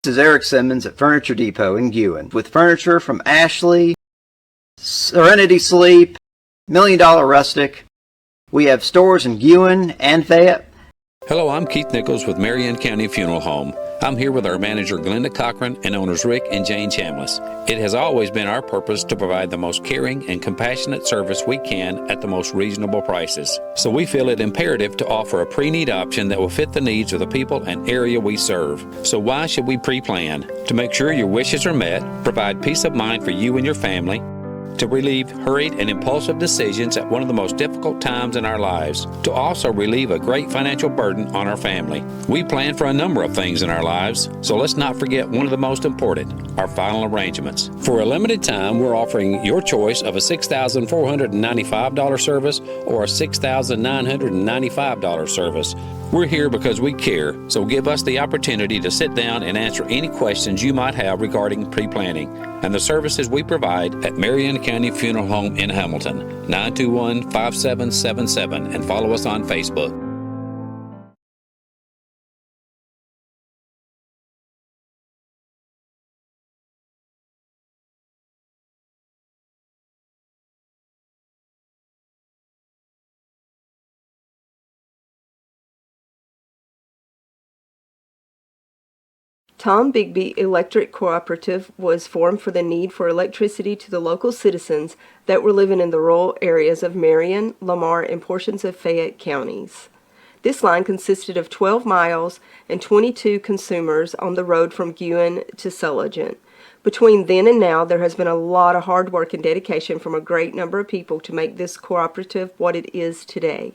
This is Eric Simmons at Furniture Depot in Guin with furniture from Ashley, Serenity Sleep, $1 Million Rustic. We have stores in Guin and Fayette. Hello, I'm Keith Nichols with Marion County Funeral Home. I'm here with our manager Glenda Cochran and owners Rick and Jane Chambliss. It has always been our purpose to provide the most caring and compassionate service we can at the most reasonable prices. So we feel it imperative to offer a pre-need option that will fit the needs of the people and area we serve. So why should we pre-plan? To make sure your wishes are met, provide peace of mind for you and your family, to relieve hurried and impulsive decisions at one of the most difficult times in our lives, to also relieve a great financial burden on our family. We plan for a number of things in our lives, so let's not forget one of the most important, our final arrangements. For a limited time, we're offering your choice of a $6,495 service or a $6,995 service. We're here because we care, so give us the opportunity to sit down and answer any questions you might have regarding pre-planning and the services we provide at Marion County Funeral Home in Hamilton, 921-5777, and follow us on Facebook. Tom Bigby Electric Cooperative was formed for the need for electricity to the local citizens that were living in the rural areas of Marion, Lamar, and portions of Fayette counties. This line consisted of 12 miles and 22 consumers on the road from Guin to Sulligent. Between then and now, there has been a lot of hard work and dedication from a great number of people to make this cooperative what it is today.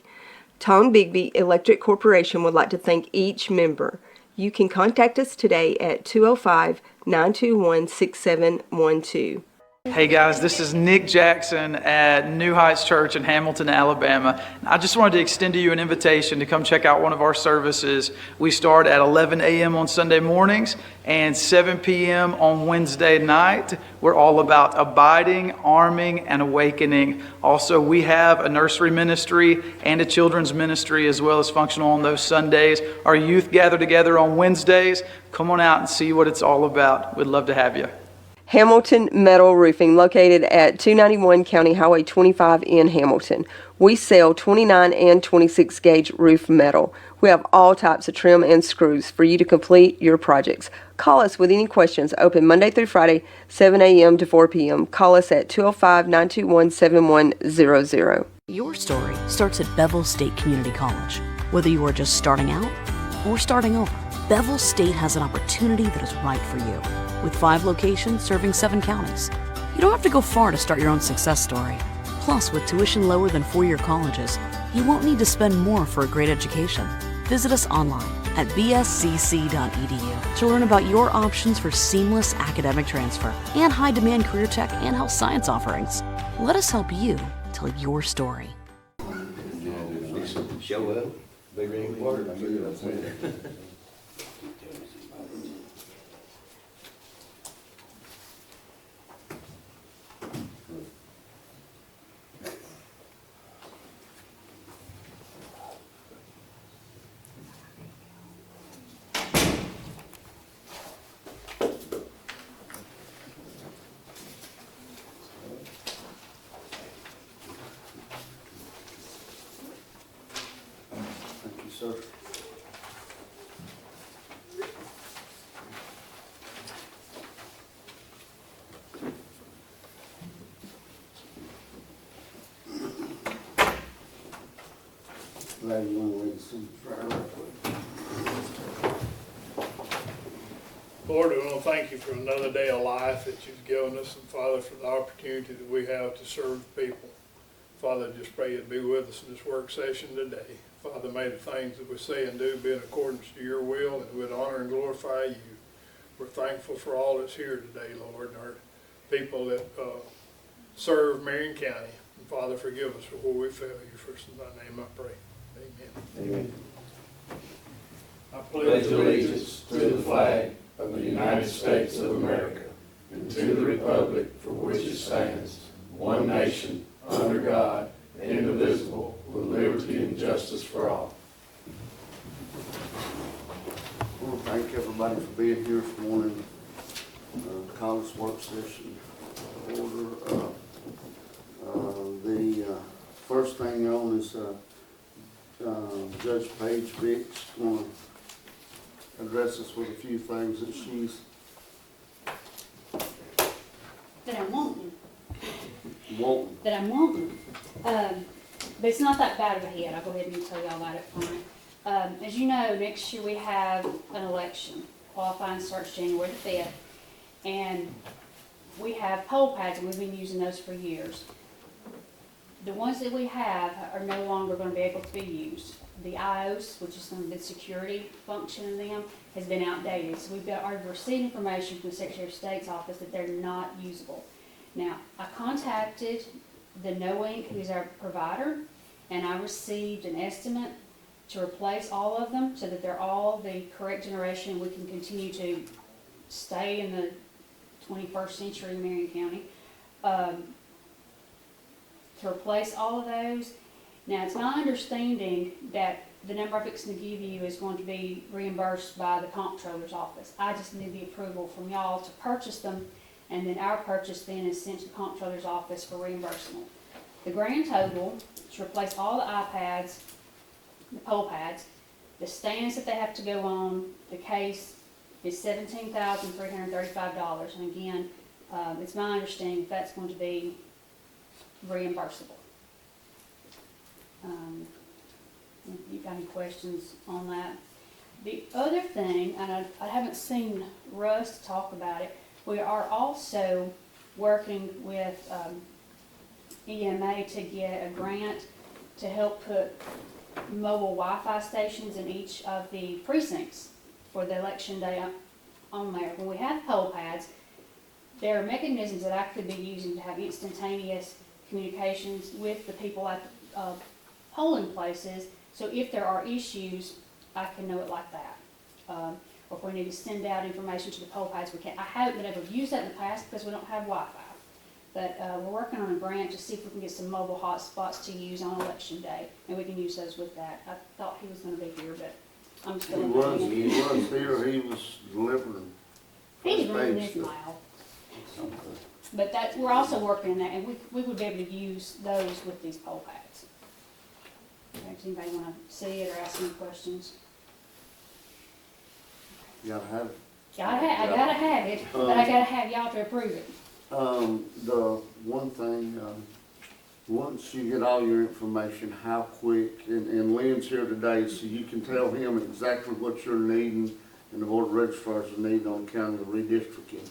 Tom Bigby Electric Corporation would like to thank each member. You can contact us today at 205-921-6712. Hey guys, this is Nick Jackson at New Heights Church in Hamilton, Alabama. I just wanted to extend to you an invitation to come check out one of our services. We start at 11 a.m. on Sunday mornings and 7 p.m. on Wednesday night. We're all about abiding, arming, and awakening. Also, we have a nursery ministry and a children's ministry as well as functional on those Sundays. Our youth gather together on Wednesdays. Come on out and see what it's all about. We'd love to have you. Hamilton Metal Roofing, located at 291 County Highway 25 in Hamilton. We sell 29 and 26 gauge roof metal. We have all types of trim and screws for you to complete your projects. Call us with any questions. Open Monday through Friday, 7 a.m. to 4 p.m. Call us at 205-921-7100. Your story starts at Bevel State Community College. Whether you are just starting out or starting over, Bevel State has an opportunity that is right for you. With 5 locations serving 7 counties. You don't have to go far to start your own success story. Plus, with tuition lower than 4-year colleges, you won't need to spend more for a great education. Visit us online at bscc.edu to learn about your options for seamless academic transfer and high-demand career tech and health science offerings. Let us help you tell your story. Show up. Big ring water. Sir. Glad you want to wait to see the prayer real quick. Lord, we want to thank you for another day of life that you've given us, and Father, for the opportunity that we have to serve people. Father, just pray you'd be with us in this work session today. Father, may the things that we say and do be in accordance to your will, and we'd honor and glorify you. We're thankful for all that's here today, Lord, and our people that serve Marion County. And Father, forgive us for where we fail you. First in thy name I pray. Amen. Amen. I pledge allegiance to the flag of the United States of America and to the republic for which it stands, one nation, under God, indivisible, with liberty and justice for all. Well, thank everybody for being here this morning. Call this work session to order. The first thing on is Judge Paige Vicks going to address us with a few things that she's that I'm wanting. wanting. That I'm wanting. But it's not that bad of a hit. I'll go ahead and tell y'all that up front. As you know, next year we have an election. Qualifying starts January the 5th. And we have poll pads, and we've been using those for years. The ones that we have are no longer going to be able to be used. The iOS, which is some of the security function in them, has been outdated. So we've already received information from the Secretary of State's office that they're not usable. Now, I contacted the No Ink, who's our provider, and I received an estimate to replace all of them so that they're all the correct generation and we can continue to stay in the 21st century in Marion County. To replace all of those. Now, it's my understanding that the number I'm fixing to give you is going to be reimbursed by the comptroller's office. I just need the approval from y'all to purchase them, and then our purchase then is sent to the comptroller's office for reimbursement. The grand total to replace all the iPads, the poll pads, the stands that they have to go on, the case is $17,335. And again, it's my understanding that that's going to be reimbursable. If you've got any questions on that. The other thing, and I haven't seen Russ talk about it, we are also working with EMA to get a grant to help put mobile Wi-Fi stations in each of the precincts for the election day on there. When we have poll pads, there are mechanisms that I could be using to have instantaneous communications with the people at the polling places, so if there are issues, I can know it like that. Or if we need to send out information to the poll pads, we can. I haven't been able to use that in the past because we don't have Wi-Fi. But we're working on a grant to see if we can get some mobile hotspots to use on election day, and we can use those with that. I thought he was going to be here, but I'm still He was here, he was delivering. He's running his mile. But we're also working on that, and we would be able to use those with these poll pads. Okay, does anybody want to see it or ask any questions? You gotta have it. I gotta have it, but I gotta have y'all to approve it. The one thing, once you get all your information, how quick, and Lynn's here today, so you can tell him exactly what you're needing and the board of registrars are needing on account of the redistricting.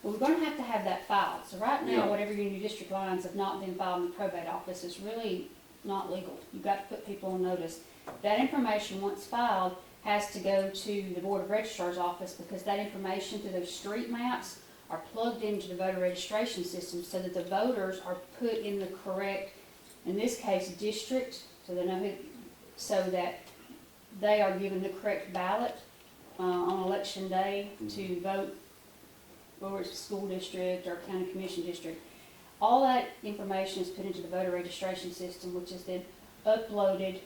Well, we're gonna have to have that filed. So right now, Yeah. whatever your new district lines have not been filed in the probate office, it's really not legal. You've got to put people on notice. That information, once filed, has to go to the board of registrars office because that information through those street maps are plugged into the voter registration system so that the voters are put in the correct, in this case, district, so they know who, so that they are given the correct ballot on election day to vote, whether it's a school district or county commission district. All that information is put into the voter registration system, which is then uploaded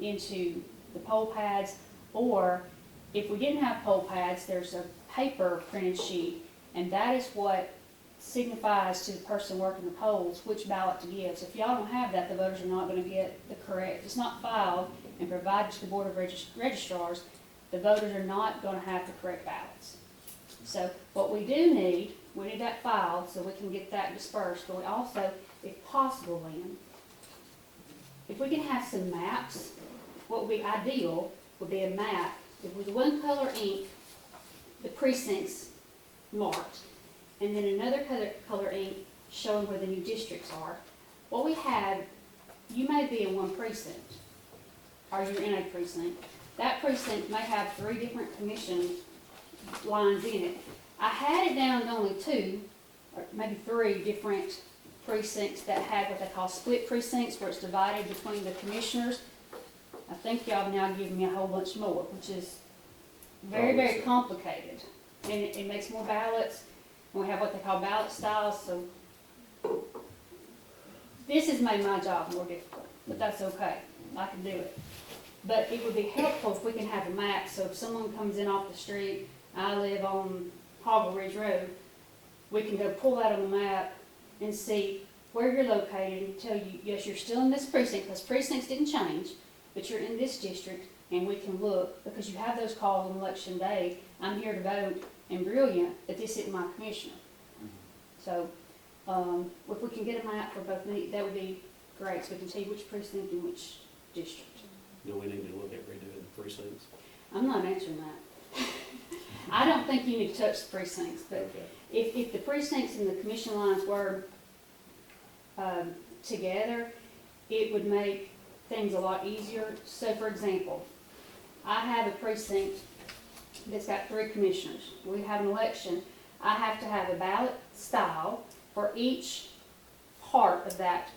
into the poll pads, or if we didn't have poll pads, there's a paper printed sheet, and that is what signifies to the person working the polls which ballot to give. So if y'all don't have that, the voters are not going to get the correct. If it's not filed and provided to the board of registrars, the voters are not going to have the correct ballots. So what we do need, we need that filed so we can get that dispersed, but we also, if possible, Lynn, if we can have some maps, what would be ideal would be a map with one color ink, the precincts marked, and then another color ink showing where the new districts are. What we have, you may be in one precinct, or you're in a precinct. That precinct may have 3 different commission lines in it. I had it down to only 2, or maybe 3 different precincts that have what they call split precincts, where it's divided between the commissioners. I think y'all have now given me a whole bunch more, which is very, very complicated. And it makes more ballots, and we have what they call ballot styles, so this has made my job more difficult, but that's okay. I can do it. But it would be helpful if we can have a map, so if someone comes in off the street, I live on Hoggle Ridge Road, we can go pull that on the map and see where you're located and tell you, yes, you're still in this precinct, because precincts didn't change, but you're in this district, and we can look, because you have those calls on election day, I'm here to vote, and brilliant, that this isn't my commissioner. So, if we can get a map for both, that would be great, so we can see which precinct and which district. Do we need to look at redoing the precincts? I'm not answering that. I don't think you need to touch the precincts, but Okay. if the precincts and the commission lines were together, it would make things a lot easier. So for example, I have a precinct that's got 3 commissioners. We have an election. I have to have a ballot style for each part of that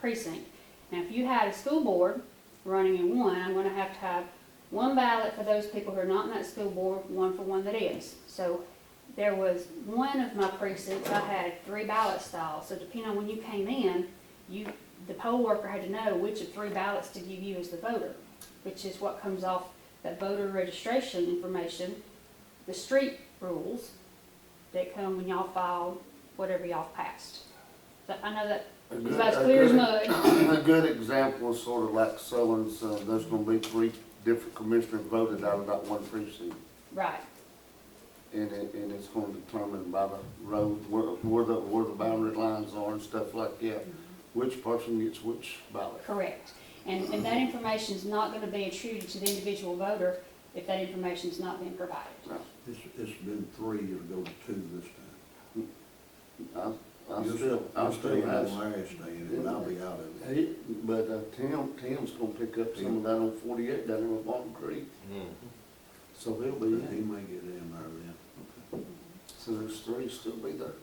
precinct. Now, if you had a school board running in one, I'm going to have one ballot for those people who are not in that school board, one for one that is. So there was one of my precincts, I had 3 ballot styles. So depending on when you came in, the poll worker had to know which of 3 ballots to give you as the voter, which is what comes off that voter registration information, the street rules that come when y'all file whatever y'all passed. So I know that it's about as clear as mud. A good example is sort of like Sullen's, there's gonna be 3 different commissioners voted out of that one precinct. Right. And it's gonna determine by the road, where the boundary lines are and stuff like that, which person gets which ballot. Correct. And that information is not going to be attributed to the individual voter if that information is not being provided. It's been 3, it'll go to 2 this time. I You'll still stay in have. last day, and I'll be out of it. But Tim's gonna pick up some of that on 48 down there with Walton Creek. So he'll be He in. may get in there then. Okay. So there's 3 still be there.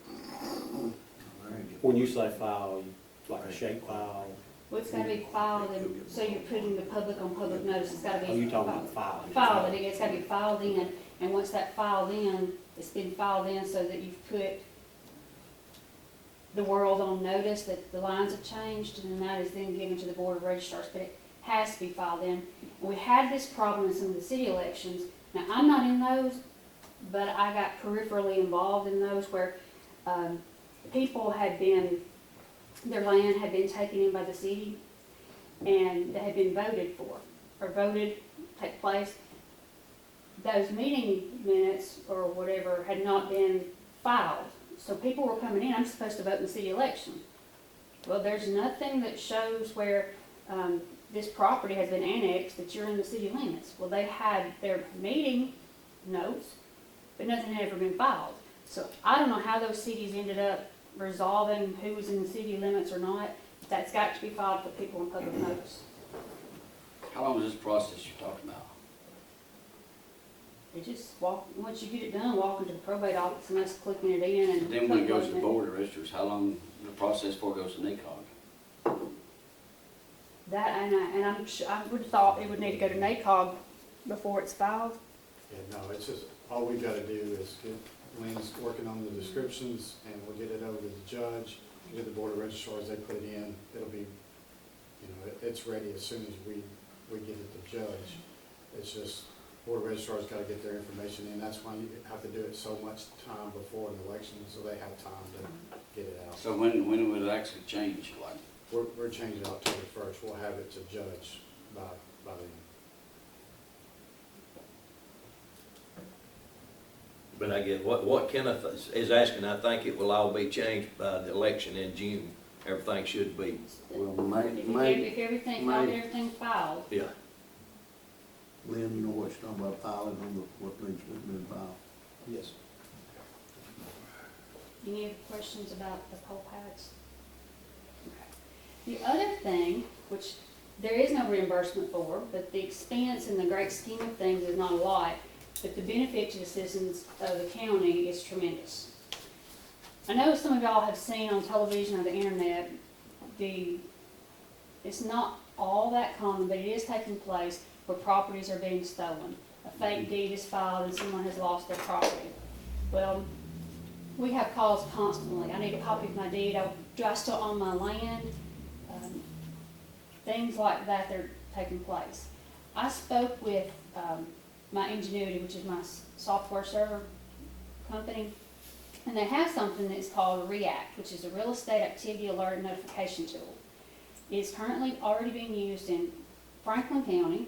When you say file, like a shape file, Well, it's got to be filed, and so you're putting the public on public notice. It's got to be. are you talking about filing? Filed, it's got to be filed in, and once that filed in, it's been filed in so that you've put the world on notice that the lines have changed, and then that is then given to the Board of Registrars, but it has to be filed in. And we had this problem in some of the city elections. Now, I'm not in those, but I got peripherally involved in those where people had been, their land had been taken in by the city, and they had been voted for, or voted, take place. Those meeting minutes or whatever had not been filed. So people were coming in, I'm supposed to vote in the city election. Well, there's nothing that shows where this property has been annexed that you're in the city limits. Well, they had their meeting notes, but nothing had ever been filed. So I don't know how those cities ended up resolving who was in the city limits or not. That's got to be filed for people in public notice. How long is this process you're talking about? They just walk, once you get it done, walk into the probate office and us clicking it in and. Then when it goes to the board of registers, how long the process before it goes to NACOG? That, I would have thought it would need to go to NACOG before it's filed. Yeah, no, it's just, all we gotta do is get Lynn's working on the descriptions, and we'll get it over to the judge, get the board of registrars, they put it in, it'll be, you know, it's ready as soon as we get it to judge. It's just, board of registrars gotta get their information in, that's why you have to do it so much time before an election, so they have time to get it out. So when will it actually change, like? We're changing October 1st, we'll have it to judge by then. But I guess what Kenneth is asking, I think it will all be changed by the election in June. Everything should be. Well, If everything's filed. Yeah. Lynn, you know what you're talking about, filing on what needs to be filed? Yes. Any other questions about the poll pads? The other thing, which there is no reimbursement for, but the expense in the great scheme of things is not a lot, but the benefit to the citizens of the county is tremendous. I know some of y'all have seen on television or the internet, it's not all that common, but it is taking place where properties are being stolen. A fake deed is filed and someone has lost their property. Well, we have calls constantly. I need a copy of my deed. Do I still own my land? Things like that. taken place. I spoke with my Ingenuity, which is my software server company, and they have something that's called REACT, which is a real estate activity alert notification tool. It's currently already being used in Franklin County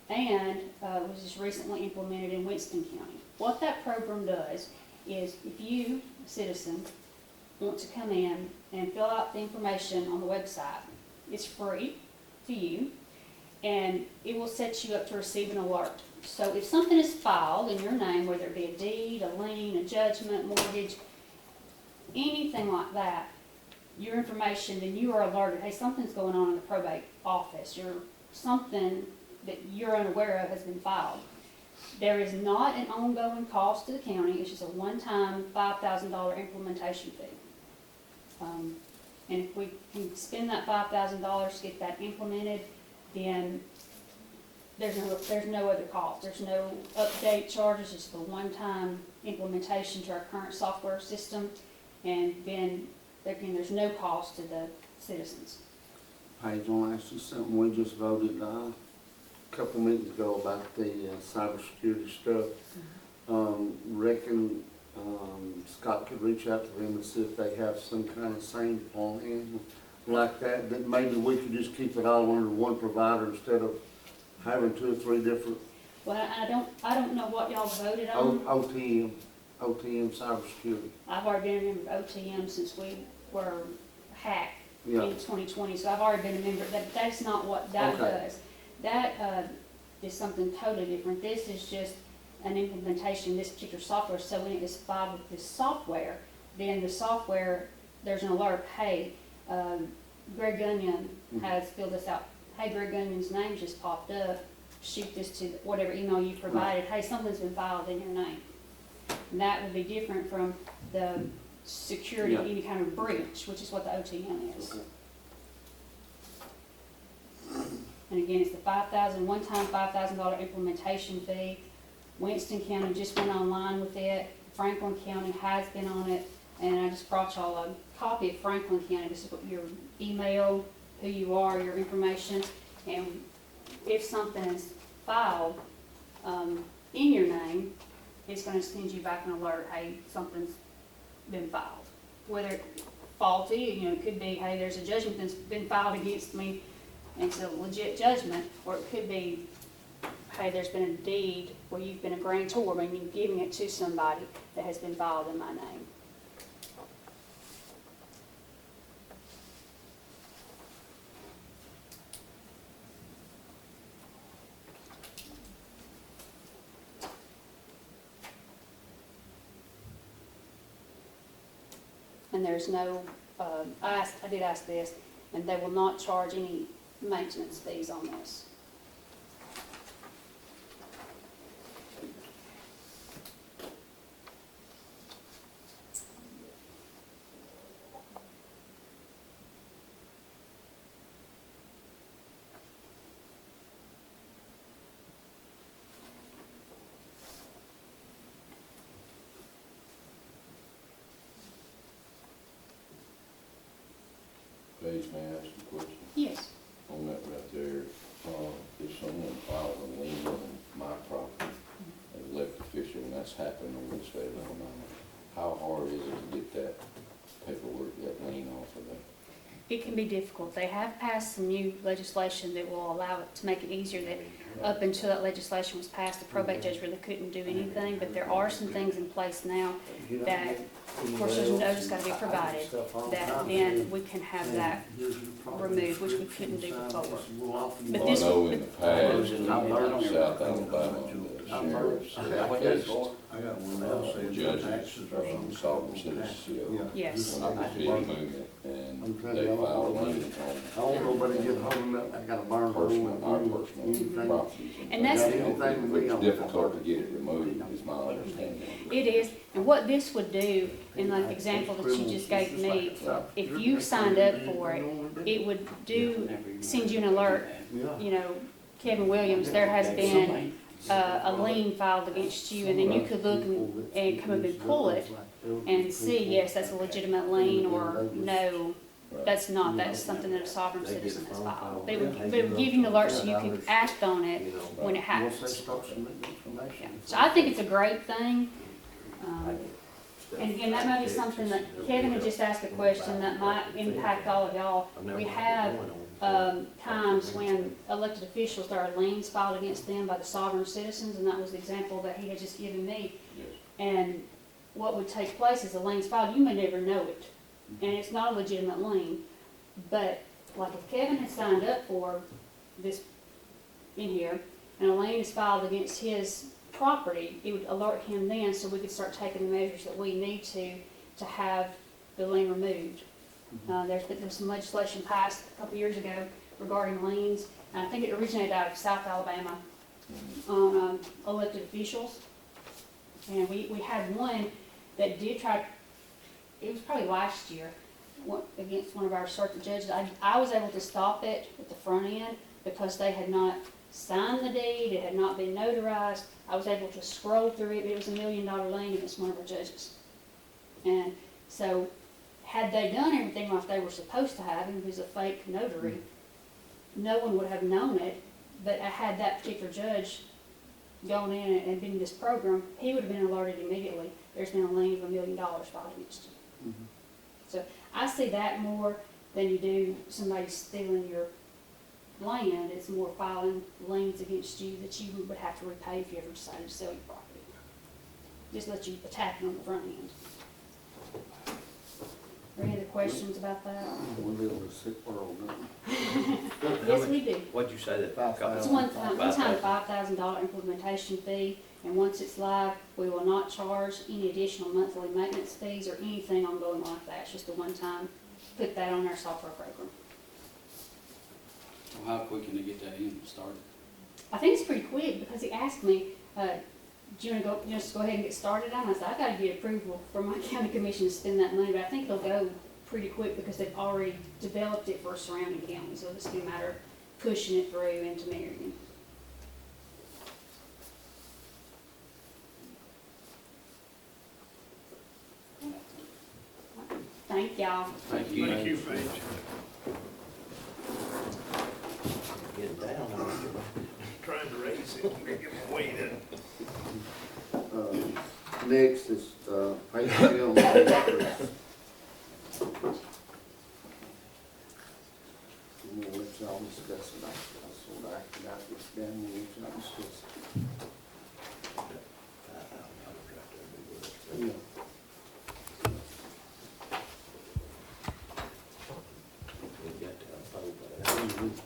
and was just recently implemented in Winston County. What that program does is if you, a citizen, want to come in and fill out the information on the website, it's free to you, and it will set you up to receive an alert. So if something is filed in your name, whether it be a deed, a lien, a judgment, mortgage, anything like that, your information, then you are alerted, hey, something's going on in the probate office, something that you're unaware of has been filed. There is not an ongoing cost to the county, it's just a one-time $5,000 implementation fee. And if we can spend that $5,000 to get that implemented, then there's no other cost. There's no update charges, just the one-time implementation to our current software system, and then again, there's no cost to the citizens. Paige, I want to ask you something. We just voted a couple meetings ago about the cybersecurity stuff. Reckon Scott could reach out to them and see if they have some kind of same plan like that. That maybe we could just keep it all under one provider instead of having 2 or 3 different. Well, I don't know what y'all voted on. OTM cybersecurity. I've already been a member of OTM since we were hacked Yeah. in 2020, so I've already been a member. That's not what that does. That is something totally different. This is just an implementation of this particular software. So when it is filed with this software, then the software, there's an alert, hey, Greg Gunyon has filled this out. Hey, Greg Gunyon's name just popped up. Shoot this to whatever email you provided. Hey, something's been filed in your name. And that would be different from the security, any kind of breach, which is what the OTM is. And again, it's the one-time $5,000 implementation fee. Winston County just went online with it. Franklin County has been on it. And I just brought y'all a copy of Franklin County. This is what your email, who you are, your information. And if something is filed in your name, it's going to send you back an alert, hey, something's been filed. Whether it's faulty, it could be, hey, there's a judgment that's been filed against me, and it's a legit judgment, or it could be, hey, there's been a deed where you've been a grantor, and you're giving it to somebody that has been filed in my name. And there's no, I did ask this, and they will not charge any maintenance fees on this. Paige, may I ask a question? Yes. On that right there, if someone filed a lien on my property, as elected official, and that's happened on the state of Illinois, how hard is it to get that paperwork, that lien off of that? It can be difficult. They have passed some new legislation that will allow it to make it easier. That up until that legislation was passed, the probate judge really couldn't do anything, but there are some things in place now that, of course, there's a notice got to be provided, that then we can have that removed, which we couldn't do before. But this, I know in the past, in South Alabama, the sheriffs, I got one that'll say judges, taxes or something. sought citizenship. yes. When it was big movement, and they filed liens I don't know nobody get holding up, I got a burn hole. our personal properties. And that's- It's difficult to get it removed, is my understanding. It is, and what this would do, in like the example that you just gave me, if you signed up for it, it would send you an alert, Kevin Williams, there has been a lien filed against you, and then you could look and come up and pull it and see, yes, that's a legitimate lien, or no, That's not, that's something that a sovereign citizen has filed. But it would give you an alert so you can act on it when it Once they happens. start submitting information. So I think it's a great thing. And again, that might be something that Kevin had just asked a question that might impact all of y'all. We have times when elected officials, there are liens filed against them by the sovereign citizens, and that was the example that he had just given me. And what would take place is the lien's filed, you may never know it, and it's not a legitimate lien. But like if Kevin had signed up for this in here, and a lien is filed against his property, it would alert him then, so we could start taking the measures that we need to have the lien removed. There's been some legislation passed a couple years ago regarding liens, and I think it originated out of South Alabama on elected officials. And we had one that did try, it was probably last year, against one of our circuit judges. I was able to stop it at the front end because they had not signed the deed, it had not been notarized. I was able to scroll through it, but it was $1 million lien against one of our judges. And so, had they done everything like they were supposed to have, and it was a fake notary, no one would have known it. But I had that particular judge gone in and been in this program, he would have been alerted immediately. There's been a lien of $1 million filed against him. So I see that more than you do somebody stealing your land. It's more filing liens against you that you would have to repay if you ever decided to sell your property. Just let you attack it on the front end. Are there any other questions about that? We live in a sick world, don't we? Yes, we do. What'd you say that? It's one time $5,000 implementation fee, and once it's live, we will not charge any additional monthly maintenance fees or anything ongoing like that. It's just a one-time, put that on our software program. Well, how quick can they get that in started? I think it's pretty quick because he asked me, do you want to go, just go ahead and get started on it? I said, I got to get approval from my county commission to spend that money, but I think it'll go pretty quick because they've already developed it for surrounding counties. So it's just a matter of pushing it through into Marion. Thank y'all. Thank you. Thank you, Paige. Get down on it. Trying to raise it, get my weight in. Next is, pay the bill on the increase. I'm gonna let y'all discuss it. I sort of acted out this down, and let y'all discuss it. Yeah. We got to uphold that.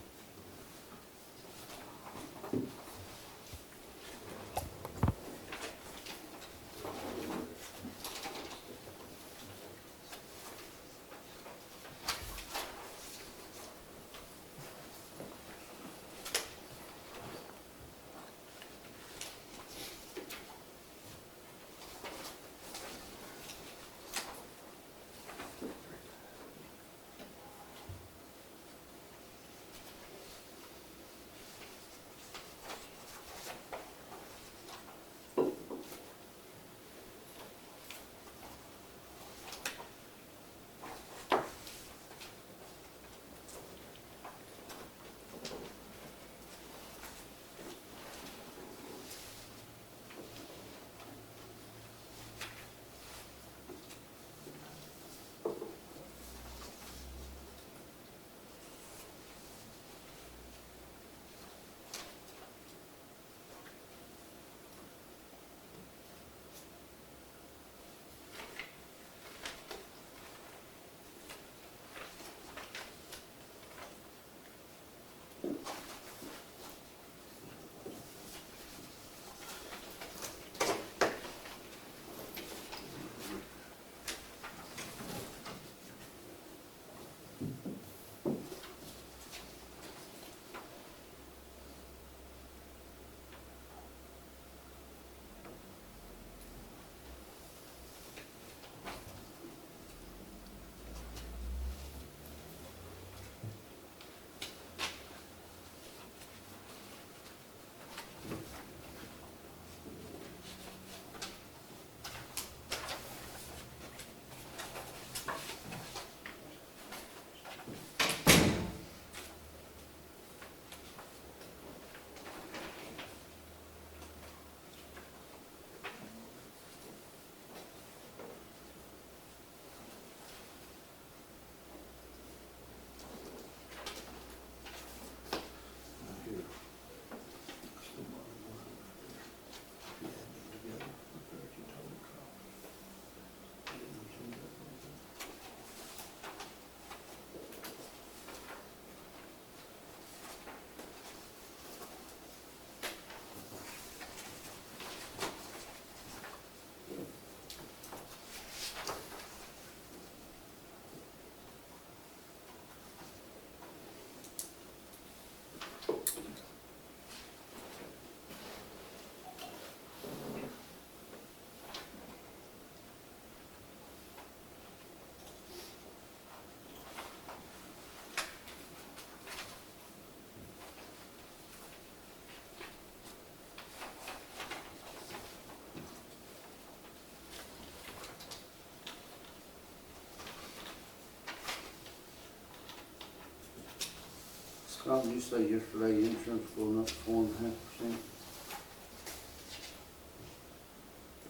Scott, did you say yesterday insurance going up 4.5%?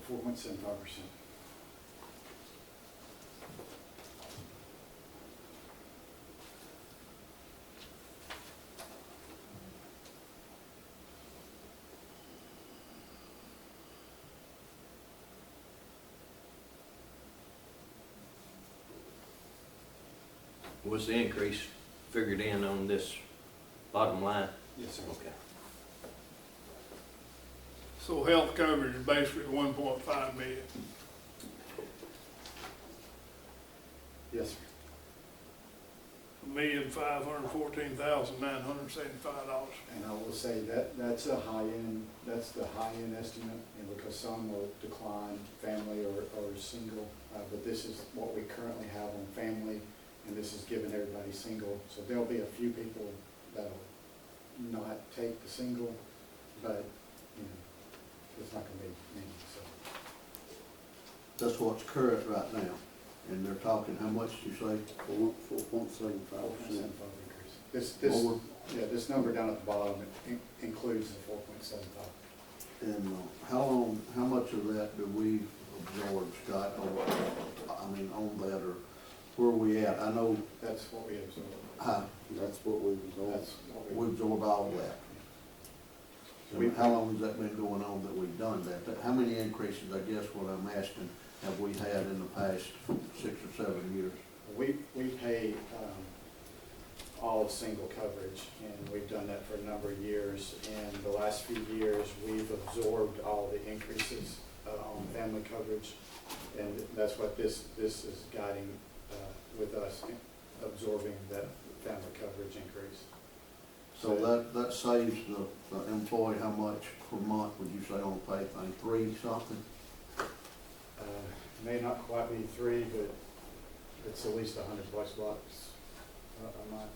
4.75%. Was the increase figured in on this bottom line? Yes, sir. Okay. So health coverage is basically 1.5 million. Yes, sir. $1,514,975. And I will say that that's the high end estimate, and because some will decline family or single, but this is what we currently have on family, and this is giving everybody single. So there'll be a few people that'll not take the single, but, you know, it's not gonna be many, so. That's what's current right now, and they're talking, how much did you say? 4.75%. This number down at the bottom includes the 4.75. And how much of that do we absorb, Scott, on that, or where are we at? I know. That's what we absorb. That's what we absorb. We absorb all that. So how long has that been going on that we've done that? How many increases, I guess what I'm asking, have we had in the past 6 or 7 years? We pay all single coverage, and we've done that for a number of years. And the last few years, we've absorbed all the increases on family coverage, and that's what this is guiding with us, absorbing that family coverage increase. So that saves the employee how much per month, would you say, on a pay thing, 3 something? May not quite be 3, but it's at least $100+ a month.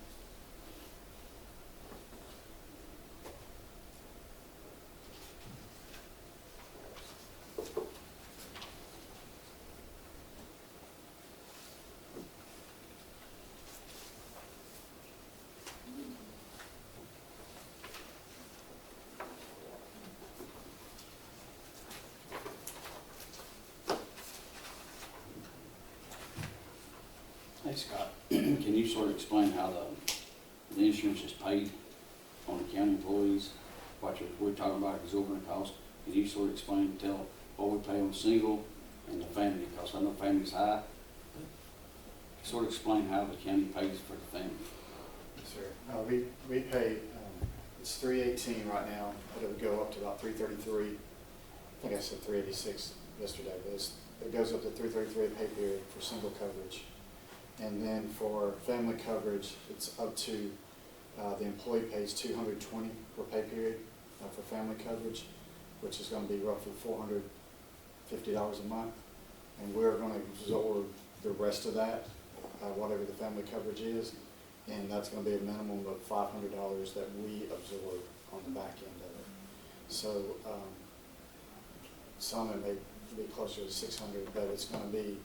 Hey Scott, can you sort of explain how the insurance is paid on the county employees? We're talking about exorbitant costs. Can you sort of explain, tell what we pay on single and the family costs? I know family's high, but sort of explain how the county pays for the family. Yes, sir. We pay, it's $318 right now, but it would go up to about $333. I think I said $386 yesterday, but it goes up to $333 pay period for single coverage. And then for family coverage, it's up to, the employee pays $220 per pay period for family coverage, which is going to be roughly $450 a month. And we're going to absorb the rest of that, whatever the family coverage is, and that's going to be a minimum of $500 that we absorb on the back end of it. So some it may be closer to $600, but it's going to be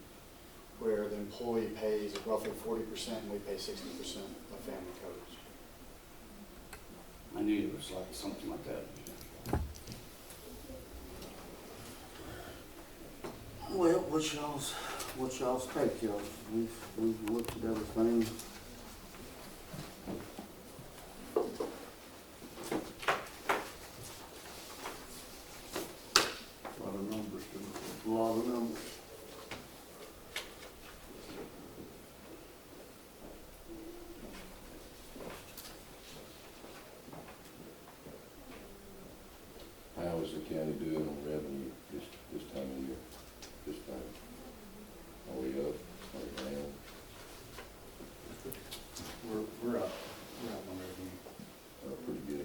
where the employee pays roughly 40% and we pay 60% of family coverage. I knew it was like something like that. Well, what's y'all's take, y'all? We've looked at everything. A lot of numbers, a lot of numbers. How is the county doing on revenue this time of year, this time? Are we up, are we down? We're up on revenue. Pretty good.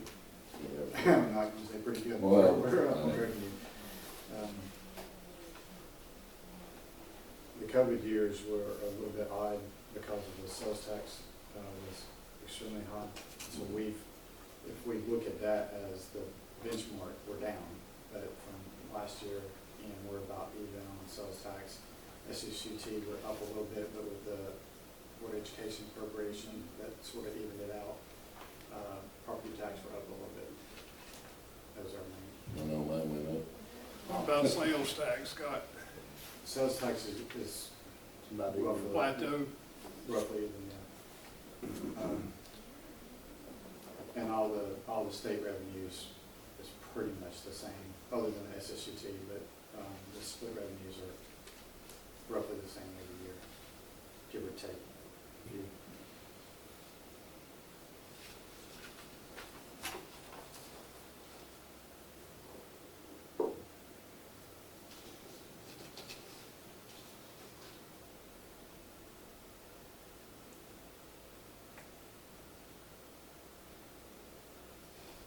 COVID years were a little bit odd because of the sales tax was extremely high. So if we look at that as the benchmark, we're down, but from last year, and we're about even on sales tax. SUCT, we're up a little bit, but with the Board of Education appropriation, that sort of evened it out. Property tax, we're up a little bit. That was our main. I know mine went up. What about sales tax, Scott? Sales tax is roughly, Plateau? roughly even, yeah. And all the state revenues is pretty much the same, other than the SSUT, but the split revenues are roughly the same every year, give or take.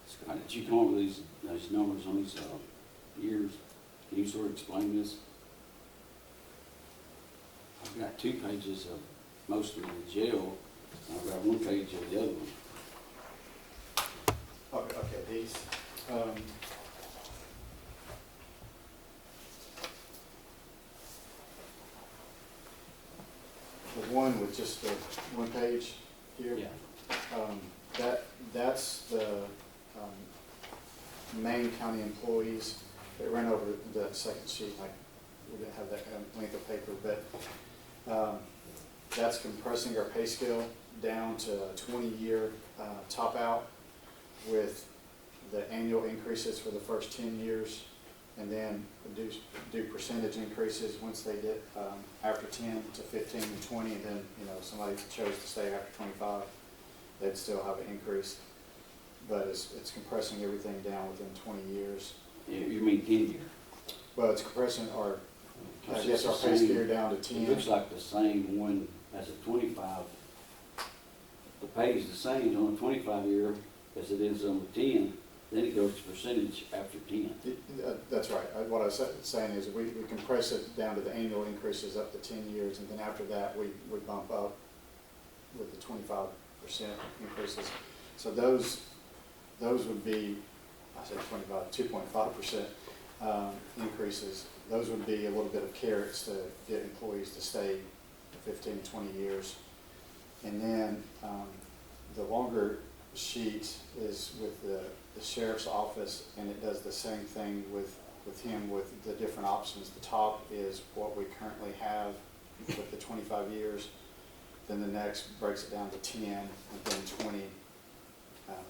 Scott, did you come up with these numbers on these years? Can you sort of explain this? I've got 2 pages of mostly the jail, and I've got 1 page of the other one. Okay, these, the one with just the 1 page here. Yeah. That's the Marion County employees. It ran over the second sheet. We didn't have that length of paper, but that's compressing our pay scale down to a 20-year top out with the annual increases for the first 10 years, and then do percentage increases once they get after 10 to 15 to 20, and then somebody chose to stay after 25, they'd still have an increase. But it's compressing everything down within 20 years. You mean 10 year? Well, it's compressing our, I guess, our pay scale down to 10. It looks like the same one as a 25. The pay is the same on a 25 year as it is on the 10. Then it goes to percentage after 10. That's right. What I was saying is we compress it down to the annual increases up to 10 years, and then after that we bump up with the 25% increases. So those would be, I said 2.5% increases. Those would be a little bit of carrots to get employees to stay 15, 20 years. And then the longer sheet is with the sheriff's office, and it does the same thing with him with the different options. The top is what we currently have with the 25 years. Then the next breaks it down to 10, and then 20.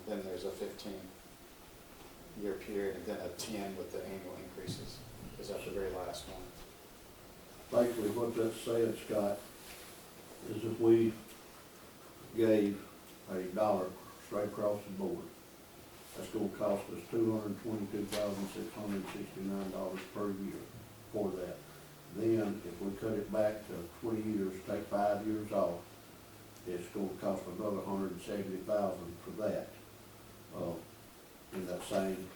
Then there's a 15-year period, and then a 10 with the annual increases is at the very last one. Basically, what that said, Scott, is if we gave $1 straight across the board, that's gonna cost us $222,669 per year for that. Then, if we cut it back to 20 years, take 5 years off, it's gonna cost another $170,000 for that, in that same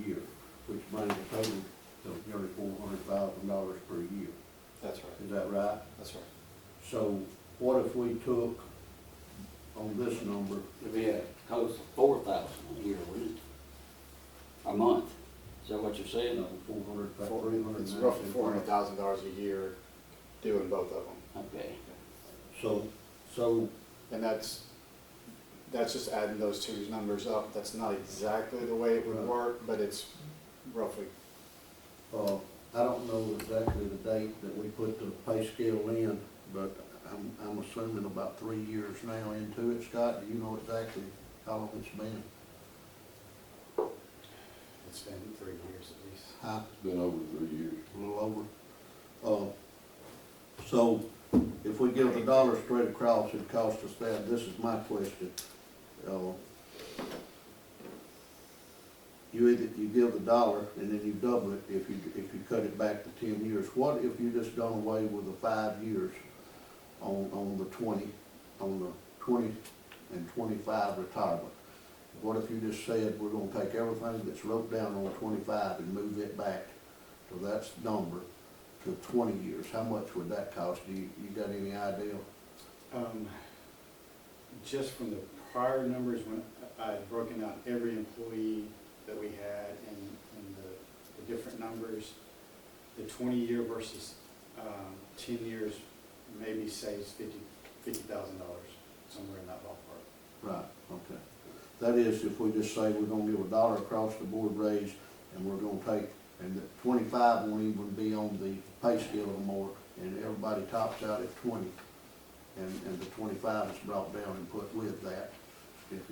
year, which brings the total to nearly $400,000 per year. That's right. Is that right? That's right. So what if we took on this number? It'd be close to 4,000 a year, wouldn't it? A month. Is that what you're saying? It's roughly $400,000 a year doing both of them. Okay. So, and that's just adding those two numbers up. That's not exactly the way it would work, but it's roughly. I don't know exactly the date that we put the pay scale in, but I'm assuming about 3 years now into it. Scott, do you know exactly how long it's been? It's been 3 years at least. Huh? It's been over 3 years. A little over. So if we give $1 straight across, it costs us that. This is my question. You give $1 and then you double it if you cut it back to 10 years. What if you just gone away with the 5 years on the 20 and 25 retirement? What if you just said we're gonna take everything that's wrote down on 25 and move it back to that number, to 20 years, how much would that cost? You got any idea? Just from the prior numbers, when I had broken out every employee that we had and the different numbers, the 20-year versus 10 years maybe saves $50,000, somewhere in that ballpark. Right, okay. That is, if we just say we're gonna give $1 across the board raise, and we're gonna take, and the 25 won't even be on the pay scale no more, and everybody tops out at 20, and the 25 is brought down and put with that. If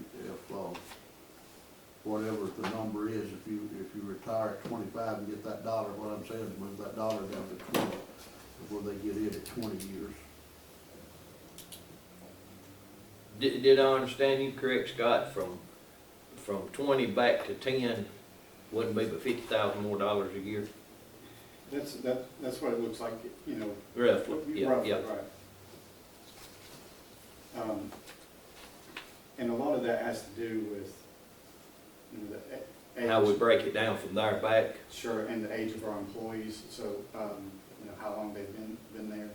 whatever the number is, if you retire at 25 and get that dollar, what I'm saying is move that dollar down to 20 before they get in at 20 years. Did I understand you correct, Scott, from 20 back to 10 wouldn't be but $50,000 more dollars a year? That's what it looks like, you know. Roughly, yeah, Roughly, yeah. right. And a lot of that has to do with, you know, the age. How we break it down from there back? Sure, and the age of our employees, so, you know, how long they've been there.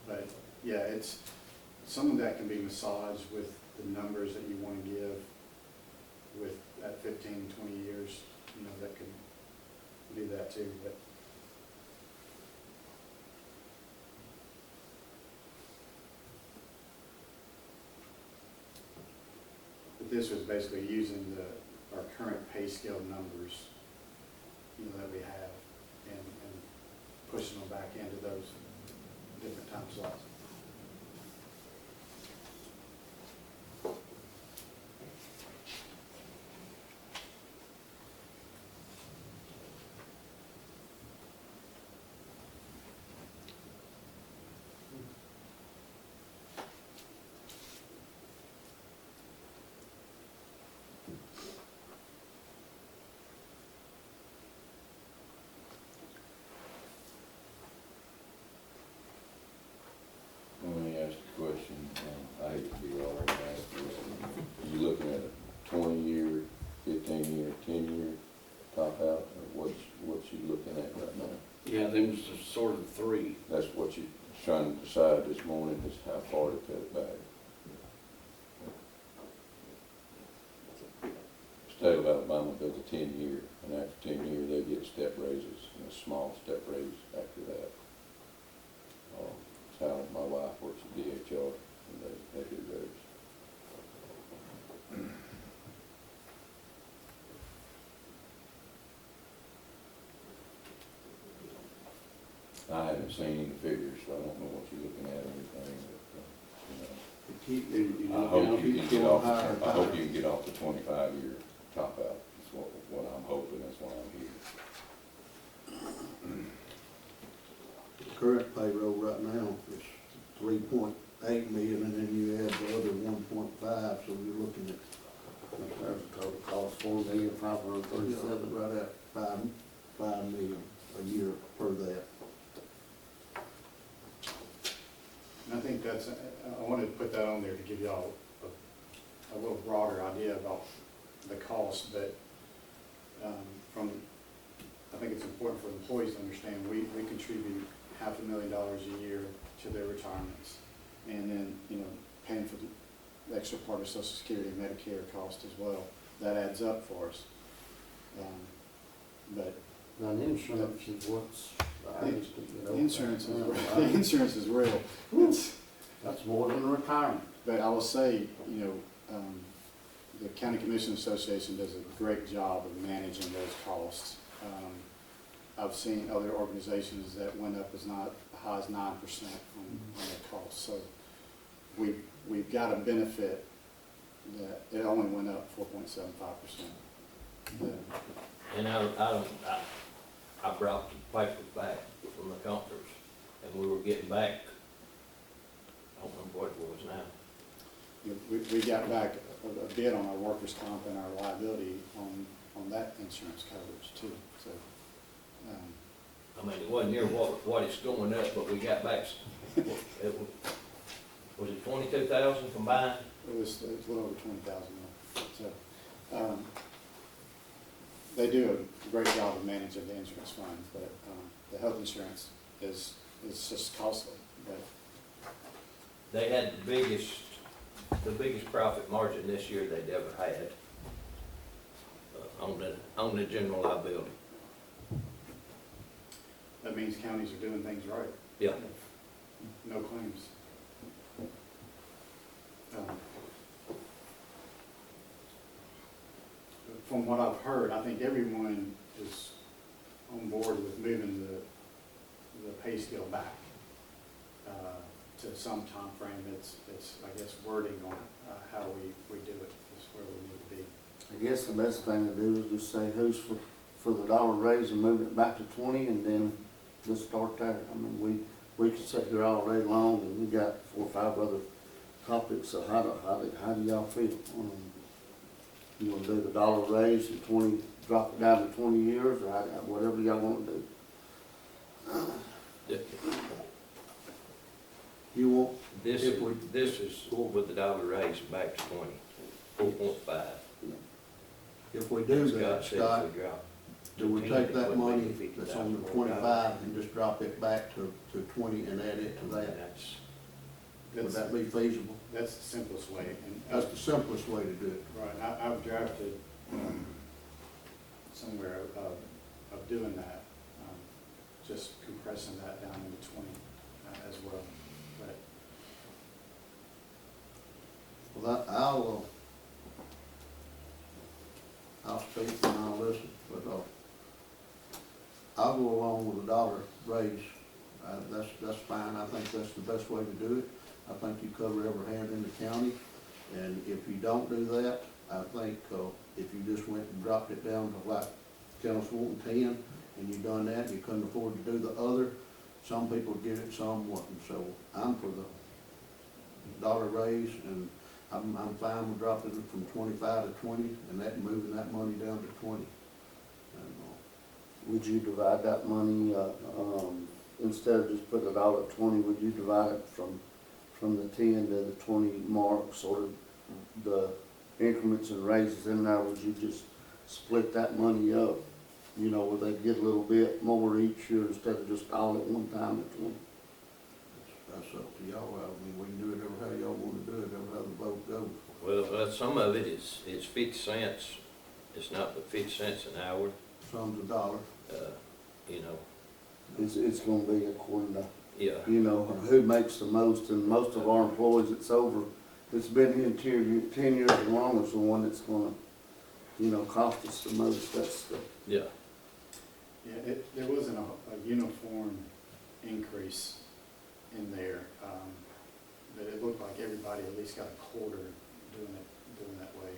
But, yeah, it's, some of that can be massaged with the numbers that you want to give with at 15, 20 years, you know, that could do that too, but. But this was basically using our current pay scale numbers, you know, that we have and pushing them back into those different time slots. Let me ask a question, I hate to be all over that. You looking at a 20-year, 15-year, 10-year top out, or what you looking at right now? Yeah, them's the sort of three. That's what you trying to decide this morning, is how far to cut it back. State of Alabama does a 10-year, and after 10 years, they get step raises, and a small step raise after that. That's how my wife works at DHR, and they do theirs. I haven't seen any figures, so I don't know what you're looking at or anything, but, you know. I hope you can get off the 25-year top out. That's what I'm hoping, that's why I'm here. The current payroll right now is 3.8 million, and then you add the other 1.5, so you're looking at, There's a total cost, $4,537,000. right at 5 million a year per that. And I think that's, I wanted to put that on there to give y'all a little broader idea about the cost, but I think it's important for employees to understand, we contribute $500,000 a year to their retirements. And then, you know, paying for the extra part of Social Security and Medicare cost as well. That adds up for us. But Now, the insurance is what's, the insurance is real. That's more than retirement. But I will say, you know, the County Commission Association does a great job of managing those costs. I've seen other organizations that went up as high as 9% on their costs. So we've got a benefit that it only went up 4.75%. And I brought the papers back from the conference, and we were getting back, I don't remember what it was now. We got back a bit on our workers' comp and our liability on that insurance coverage too. So, I mean, it wasn't near what it's going up, but we got back, was it 22,000 combined? it was a little over 20,000. So, they do a great job of managing the insurance funds, but the health insurance is just costly, but They had the biggest profit margin this year they'd ever had on the general liability. that means counties are doing things right. Yeah. No claims. From what I've heard, I think everyone is on board with moving the pay scale back to some time frame. It's I guess wording on how we do it is where we need to be. I guess the best thing to do is just say who's for the dollar raise and move it back to 20, and then just start there. I mean, we could sit here all day long, and we got 4 or 5 other topics. So how do y'all feel? You want to do the dollar raise and 20, drop it down to 20 years, or whatever y'all want to do? You want This is with the dollar raise back to 4.5. If we do that, Scott, do we take that money that's on the 25 and just drop it back to 20 and add it to that? Would that be feasible? That's the simplest way. And That's the simplest way to do it. right, I've drafted somewhere of doing that, just compressing that down into 20 as well. But Well, I'll speak and I'll listen, but I'll go along with a dollar raise. That's fine. I think that's the best way to do it. I think you cover every hand in the county, and if you don't do that, I think if you just went and dropped it down to like Kenneth's wanting 10, and you done that, and you couldn't afford to do the other, some people get it, some wouldn't. So I'm for the dollar raise, and I'm fine with dropping it from 25 to 20, and moving that money down to 20. And, Would you divide that money, instead of just putting $1.20, would you divide it from the 10 to the 20 mark, sort of the increments and raises in there? Would you just split that money up, you know, where they get a little bit more each year instead of just all at one time at 20? that's up to y'all. I mean, we can do it every how y'all want to do it, every how the vote goes. Well, some of it is 50 cents. It's not but 50 cents an hour. Some's a dollar. You know. It's gonna be according to, Yeah. you know, who makes the most, and most of our employees, it's been here 10 years and longer, is the one that's gonna, you know, cost us the most. That's the. Yeah. yeah, there wasn't a uniform increase in there, but it looked like everybody at least got a quarter doing that way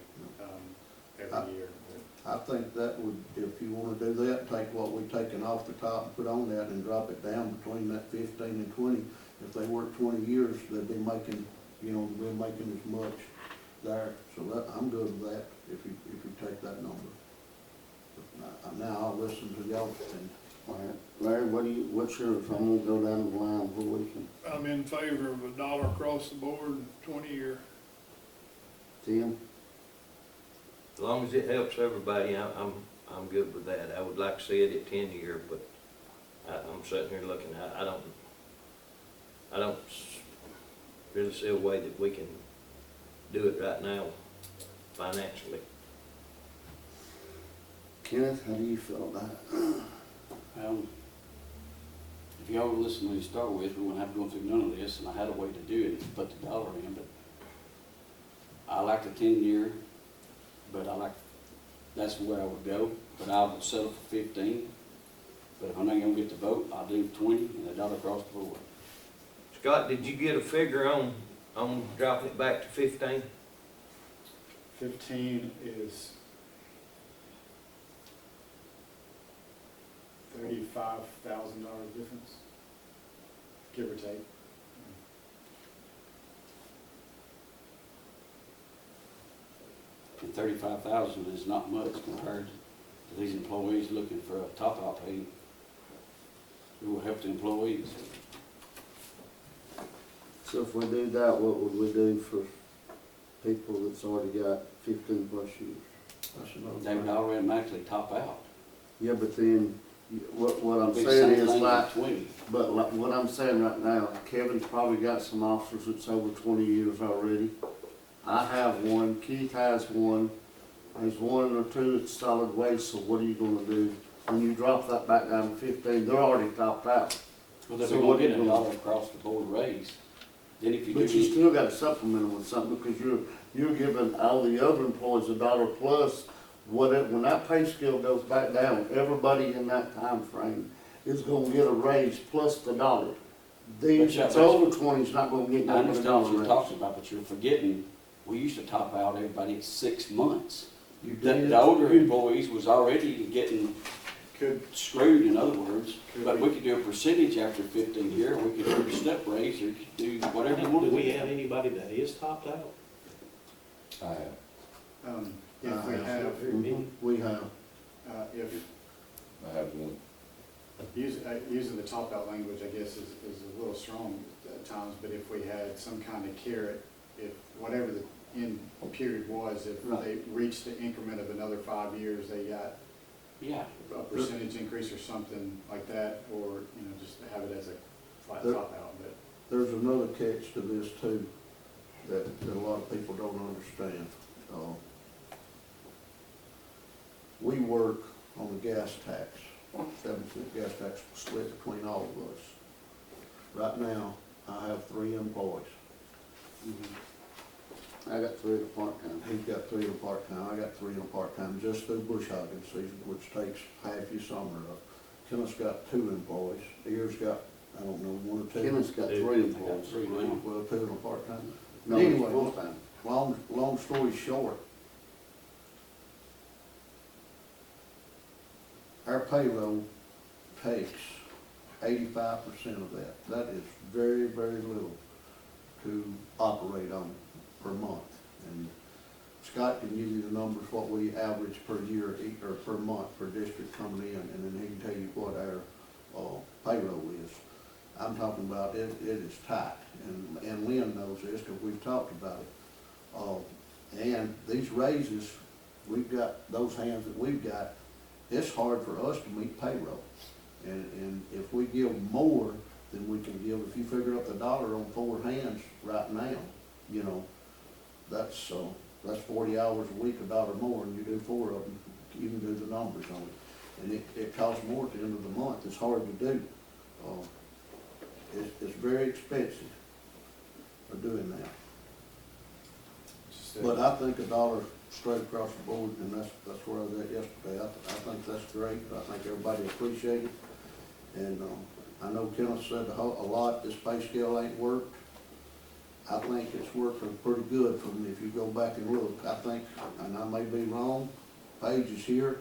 every year. I think that would, if you want to do that, take what we've taken off the top and put on that and drop it down between that 15 and 20. If they work 20 years, they'd be making, you know, we're making as much there. So I'm good with that if you take that number. Now I'll listen to y'all. All right, Larry, what's yours? I'm gonna go down the line where we can. I'm in favor of $1 across the board, 20-year. Tim? As long as it helps everybody, I'm good with that. I would like to see it at 10-year, but I'm sitting here looking. I don't really see a way that we can do it right now financially. Kenneth, how do you feel about it? If y'all would listen when you start with, we wouldn't have to go through none of this, and I had a way to do it, to put the dollar in, but I like the 10-year, but that's where I would go, but I would settle for 15. But if I'm not gonna get the vote, I'll do 20 and $1 across the board. Scott, did you get a figure on dropping it back to 15? 15 is $35,000 difference, give or take. And 35,000 is not much compared to these employees looking for a top-out pay. It will help the employees. So if we do that, what would we do for people that's already got 15 plus years? That's another They would thing. automatically top out. Yeah, but then What I'm Be the saying same is thing like, with 20. but like what I'm saying right now, Kevin's probably got some officers that's over 20 years already. I have one, Keith has one, there's one or two that's solid waste, so what are you gonna do? When you drop that back down to 15, they're already topped out. Well, then So we're what gonna are get you a gonna- dollar across the board raise. Then if you But do you need, still gotta supplement them with something, because you're giving all the other employees a dollar plus. When that pay scale goes back down, everybody in that time frame is gonna get a raise plus the dollar. These, But that's yeah, but- over 20 is not gonna get I nothing but a understand dollar what you're raise. talking about, but you're forgetting, we used to top out everybody at 6 months. You The did. older employees was already getting Could, screwed, in other words, but we could do a percentage after 15 year, we could do a step raise, or you could do whatever you want Do to we do. have anybody that is topped out? I have. if we have, We have. if, I have one. using the top-out language, I guess, is a little strong at times, but if we had some kind of carrot, if whatever the end period was, if Right. they reached the increment of another 5 years, they got Yeah, a percentage increase or something like that, or, just have it as a flat There- top-out, but. There's another catch to this too, that a lot of people don't understand. We work on the gas tax, 7% gas tax split between all of us. Right now, I have 3 employees. I got 3 in part-time. He's got 3 in part-time, I got 3 in part-time, just through bush hogging season, which takes half your summer up. Kenneth's got 2 employees, Ear's got, I don't know, 1 or 2. Kenneth's got 3 employees. I got 3 now. Well, 2 in a part-time. No, Anyway, full-time. long story short, our payroll takes 85% of that. That is very, very little to operate on per month. And Scott can give you the numbers, what we average per year, or per month per district coming in, and then he can tell you what our payroll is. I'm talking about it is tight, and Lynn knows this because we've talked about it. And these raises, we've got, those hands that we've got, it's hard for us to meet payroll. And if we give more than we can give, if you figure up the dollar on 4 hands right now, that's 40 hours a week, $1 more, and you do 4 of them, you can do the numbers on it. And it costs more at the end of the month, it's hard to do. It's very expensive for doing that. But I think $1 straight across the board, and that's where I was at yesterday. I think that's great. I think everybody appreciates it. And I know Kenneth said a lot, this pay scale ain't worked. I think it's working pretty good for me. If you go back and look, I think, and I may be wrong, Paige is here.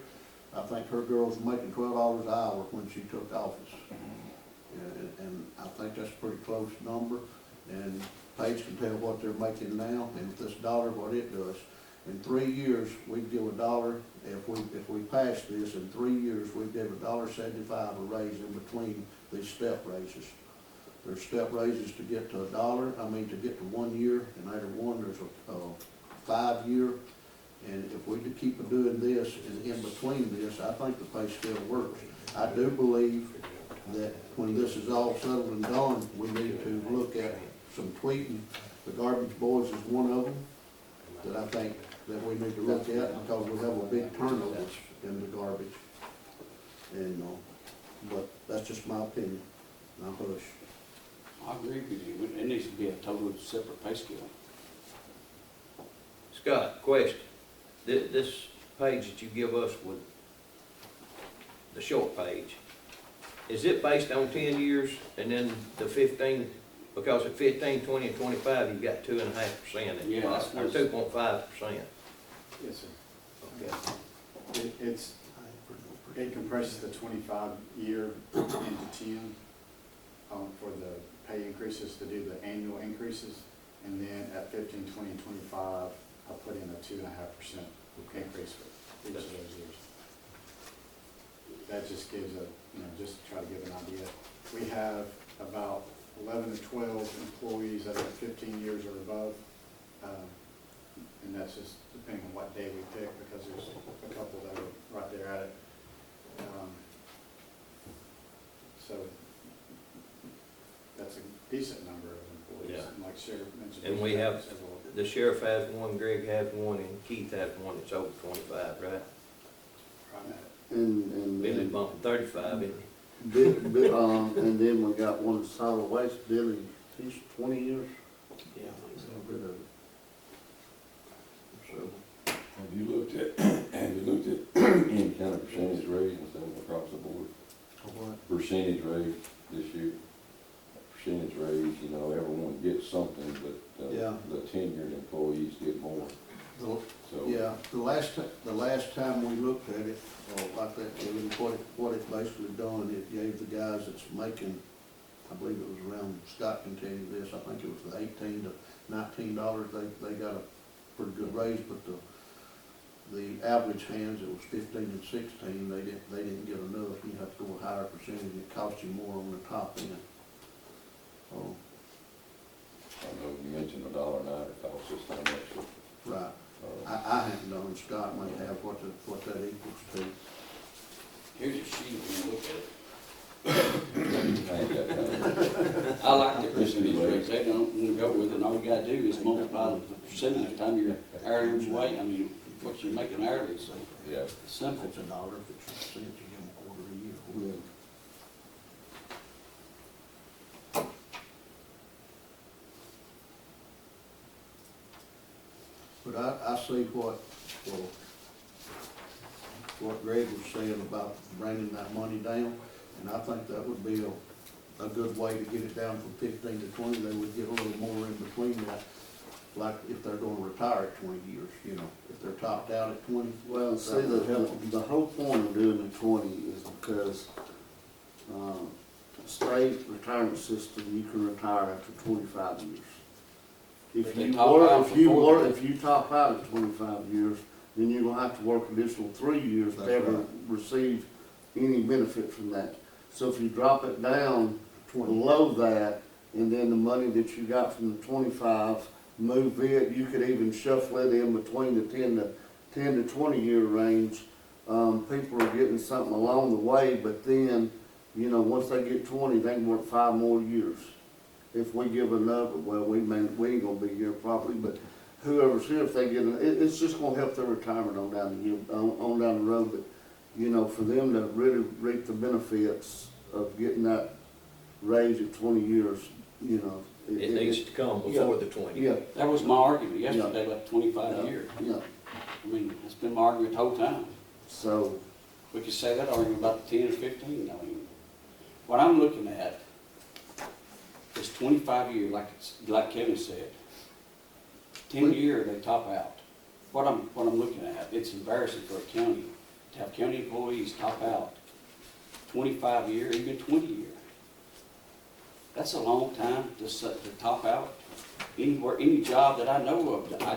I think her girls were making $12 an hour when she took office. And I think that's a pretty close number. And Paige can tell what they're making now, and if this dollar, what it does. In 3 years, we'd give $1, if we pass this, in 3 years, we'd give $1.75 a raise in between these step raises. There's step raises to get to $1, to get to 1 year, and later one, there's a 5-year. And if we could keep doing this, and in between this, I think the pay scale works. I do believe that when this is all settled and done, we need to look at some tweaking. The garbage boys is one of them that I think that we need to look at, because we have a big turnover in the garbage. And, but that's just my opinion. Now hush. I agree with you, it needs to be a totally separate pay scale. Scott, question. This page that you give us with the short page, is it based on 10 years and then the 15, because at 15, 20, and 25, you've got 2.5%, Yeah, that's or 2.5%? Yes, sir. Okay. It compresses the 25-year into 10 for the pay increases, to do the annual increases. And then at 15, 20, and 25, I put in a 2.5% increase for each of those years. That just gives just to try to give an idea. We have about 11 or 12 employees that are 15 years or above. And that's just depending on what day we pick, because there's a couple that are right there at it. So that's a decent number of employees, Yeah. like Sheriff mentioned. And we have, several. the sheriff has one, Greg has one, and Keith has one that's over 25, right? Right. And Billy bumping 35, isn't and then we got one solid waste, Billy, he's 20 years. Yeah, I think so. A bit of it. So, Have you looked at any kind of percentage raise and stuff across the board? Percentage raise this year? Percentage raise, you know, everyone gets something, but, Yeah. the tenured employees get more, so. Yeah, the last time we looked at it, like that, Kevin, what it basically done, it gave the guys that's making, I believe it was around, Scott can tell you this, I think it was the $18 to $19, they got a pretty good raise, but the average hands, it was 15 and 16, they didn't get enough, you have to go a higher percentage, it costs you more on the top end. Oh, I know you mentioned $1 an hour costs us how much. right. I haven't done, Scott may have what that equals to. Here's a sheet, when you look at it. I ain't got time. I like the percentage rates, they don't want to go with it, and all you gotta do is multiply the percentage time your hourly wage, I mean, what you're making hourly, so Yeah. it's simple. If it's $1, if it's a cent, you give them a quarter a year. But I see what Greg was saying about bringing that money down, and I think that would be a good way to get it down from 15 to 20. They would get a little more in between that, like if they're gonna retire at 20 years, you know, if they're topped out at 20. well, see, that would help 'em. the whole point of doing the 20 is because, state retirement system, you can retire after 25 years. If If they you top work, out if you top out at 25 years, then you're gonna have to work additional 3 years to That's ever right. receive any benefit from that. So if you drop it down below that, and then the money that you got from the 25, move it, you could even shuffle it in between the 10 to 20 year range. People are getting something along the way, but then, you know, once they get 20, they can work 5 more years. If we give another, well, we ain't gonna be here probably, but whoever's here, if they get, it's just gonna help their retirement on down the road, but, you know, for them to really reap the benefits of getting that raise at 20 years, you know. It needs to come before the 20. Yeah, That was my argument yesterday, about 25 yeah, years. yeah, I mean, it's been my argument the whole time. so, We could say that argument about the 10 or 15, I mean, what I'm looking at is 25 years, like Kevin said. 10 year, they top out. What I'm looking at, it's embarrassing for a county to have county employees top out 25 year, even 20 year. That's a long time to top out anywhere, any job that I know of. I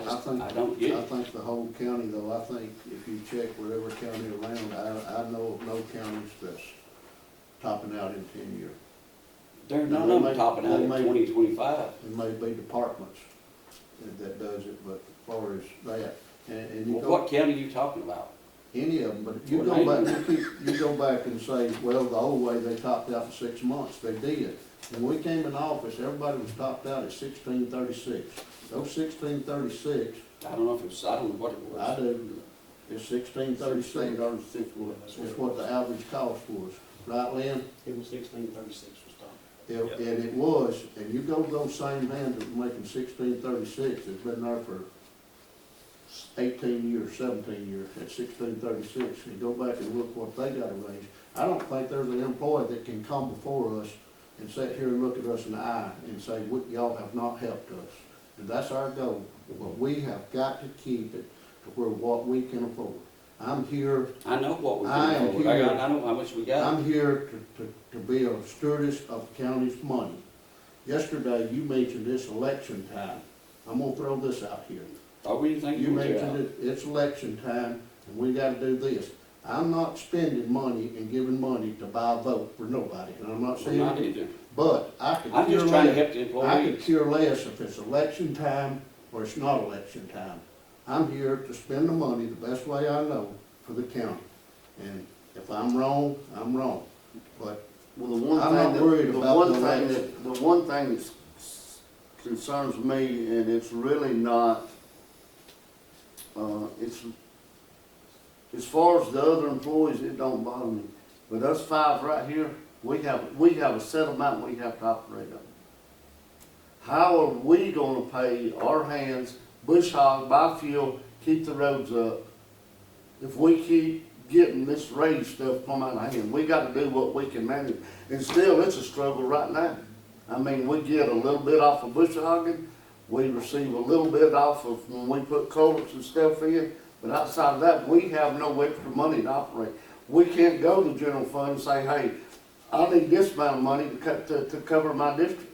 don't get I it. think the whole county though, I think if you check whatever county around, I know of no counties that's topping out in 10 years. They're Now, none they of them may- topping out they at may- 20, 25. It may be departments that does it, but as far as that, and you Well, go, what county are you talking about? any of them, but if you Well, go back, you go back and say, well, the old way, they topped out in 6 months, they did. When we came in office, everybody was topped out at 1636. Those 1636, I don't know if it was, I don't know what it was. I do, it's 1636 is what the average cost was, right, Lynn? It was 1636 was top. And it was, and you go to those same hands that were making 1636, it's been there for 18 years, 17 years, at 1636, and go back and look what they got to raise. I don't think there's an employee that can come before us and sit here and look at us in the eye and say, y'all have not helped us. And that's our goal, but we have got to keep it to where what we can afford. I'm here, I know what we I can am afford. here. I know how much we got. I'm here to be a stewardess of the county's money. Yesterday, you mentioned this election time. I'm gonna throw this out here. Oh, what do you think You you would mentioned it's election time, and we gotta do this. I'm not spending money and giving money to buy a vote for nobody, and I'm not saying. Not either. But I could I'm care just trying to less, help the I could employees. care less if it's election time or it's not election time. I'm here to spend the money the best way I know for the county. And if I'm wrong, I'm wrong. But Well, the one I'm thing not that, worried the about one the thing next- that, the one thing that concerns me, and it's really not, it's, as far as the other employees, it don't bother me. But us five right here, we have a set amount we have to operate on. How are we gonna pay our hands, bush hog, buy fuel, keep the roads up, if we keep getting this raise stuff come out of hand? We gotta do what we can manage, and still, it's a struggle right now. I mean, we get a little bit off of bush hogging, we receive a little bit off of when we put culverts and stuff in, but outside of that, we have no extra money to operate. We can't go to the general fund and say, hey, I need this amount of money to cover my district.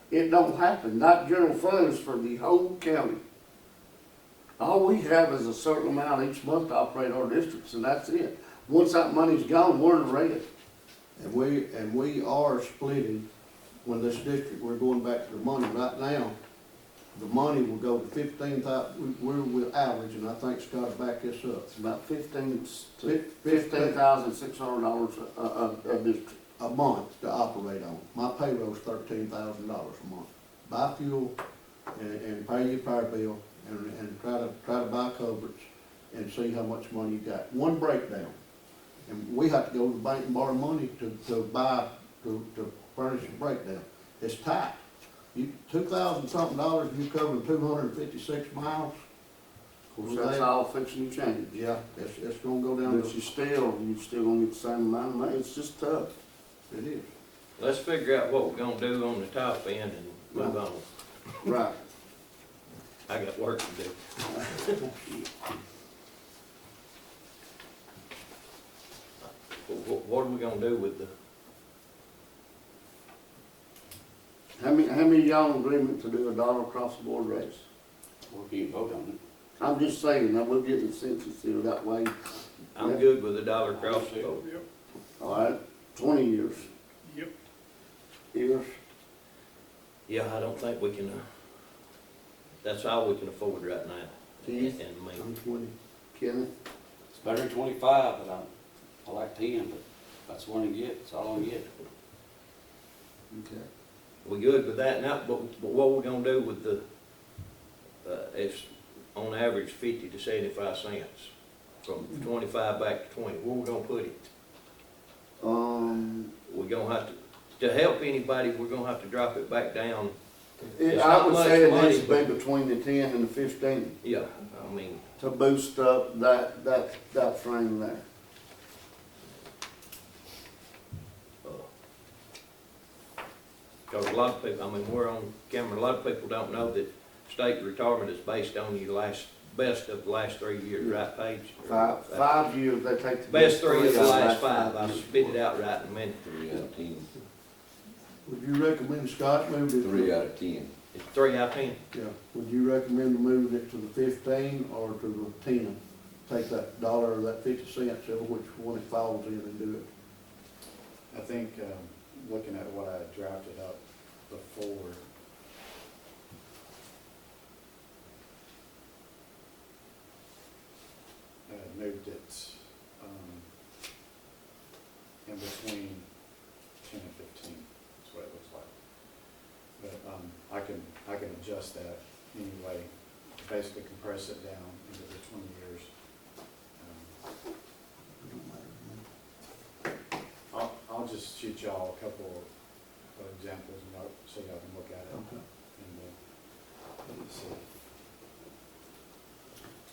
It don't happen. That general fund is for the whole county. All we have is a certain amount each month to operate our districts, and that's it. Once that money's gone, we're in the red. And we are splitting, when this district, we're going back to the money right now. The money will go to 15,000, we're average, and I think Scott will back this up. It's about $15,600 a district. A month to operate on. My payroll's $13,000 a month. Buy fuel and pay your power bill and try to buy culverts and see how much money you got. One breakdown. And we have to go to the bank and borrow money to furnish a breakdown. It's tight. You, $2,000 something, you covering 256 miles. Of course, that's all fixing to change. Yeah, it's gonna go down. But you still gonna get the same amount of money. It's just tough. It is. Let's figure out what we're gonna do on the top end and move on. Right. I got work to do. What are we gonna do with the, How many y'all in agreement to do a dollar across the board raise? Or can you vote on it? I'm just saying, now we'll get the census here that way. I'm good with $1 across the board. Yep, All right, 20 years. yep. Years. Yeah, I don't think we can, that's all we can afford right now. Keith? And me. I'm 20. Kenneth? It's better than 25, but I like 10, but that's what I get, that's all I get. Okay. We good with that now, but what we gonna do with the, it's on average 50 to 75 cents, from 25 back to 20, where we gonna put it? We're gonna have to help anybody, we're gonna have to drop it back down. It's I not would much say it money, needs to be but- between the 10 and the 15 Yeah, I mean, to boost up that frame there. because a lot of people, I mean, we're on camera, a lot of people don't know that state retirement is based on your best of the last 3 years, right, Paige? 5 years, they take the Best three of the out last that 5, I'll spit it out right in a minute. 3 out of 10. Would you recommend Scott move it? 3 out of 10. It's 3 out of 10. Yeah. Would you recommend moving it to the 15 or to the 10? Take that dollar or that 50 cents, or which one it falls in, and do it. I think, looking at what I drafted up before, moved it, in between 10 and 15, is what it looks like. But, I can adjust that anyway, basically compress it down into the 20 years. I'll just shoot y'all a couple of examples and so y'all can look at it. Okay.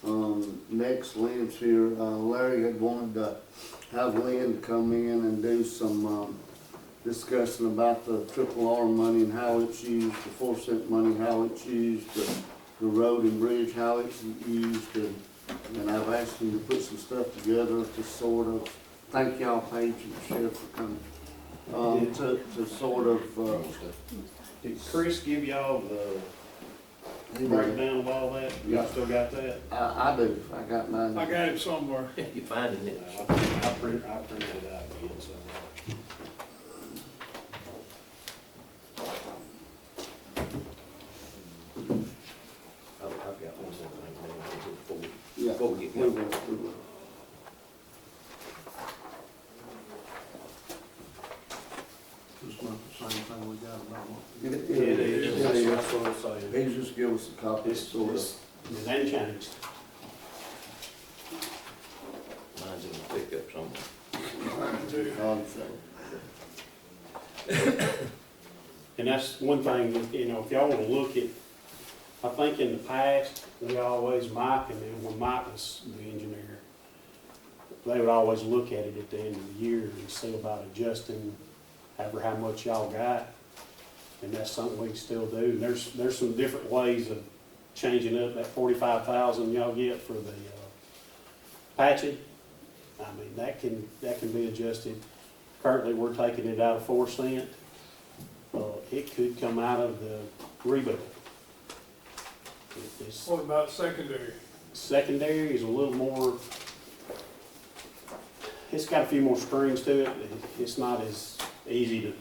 And, Next, Lynn's here. Larry had wanted to have Lynn come in and do some discussion about the triple R money and how it's used, the 4-cent money, how it's used, the road and bridge, how it's used, and I've asked him to put some stuff together to sort of, thank y'all, Paige and Sheriff, for coming, to sort of, Did Chris give y'all the breakdown of all that? Yeah. You still got that? I do, I got mine. I got it somewhere. You're finding it. I printed it out again, so. I've got one more thing Yeah, before we get we going. will, we will. It It is, that's what I'm saying. He just give us a copy, sort of. It ain't changed. Mine's in the pickup somewhere. And that's one thing, you know, if y'all wanna look at, I think in the past, we always, Mike, and then when Mike was the engineer, they would always look at it at the end of the year and see about adjusting however how much y'all got. And that's something we can still do. And there's some different ways of changing up that 45,000 y'all get for the patching. I mean, that can be adjusted. Currently, we're taking it out of 4 cent. It could come out of the rebuild. What about secondary? Secondary is a little more, it's got a few more strings to it. It's not as easy to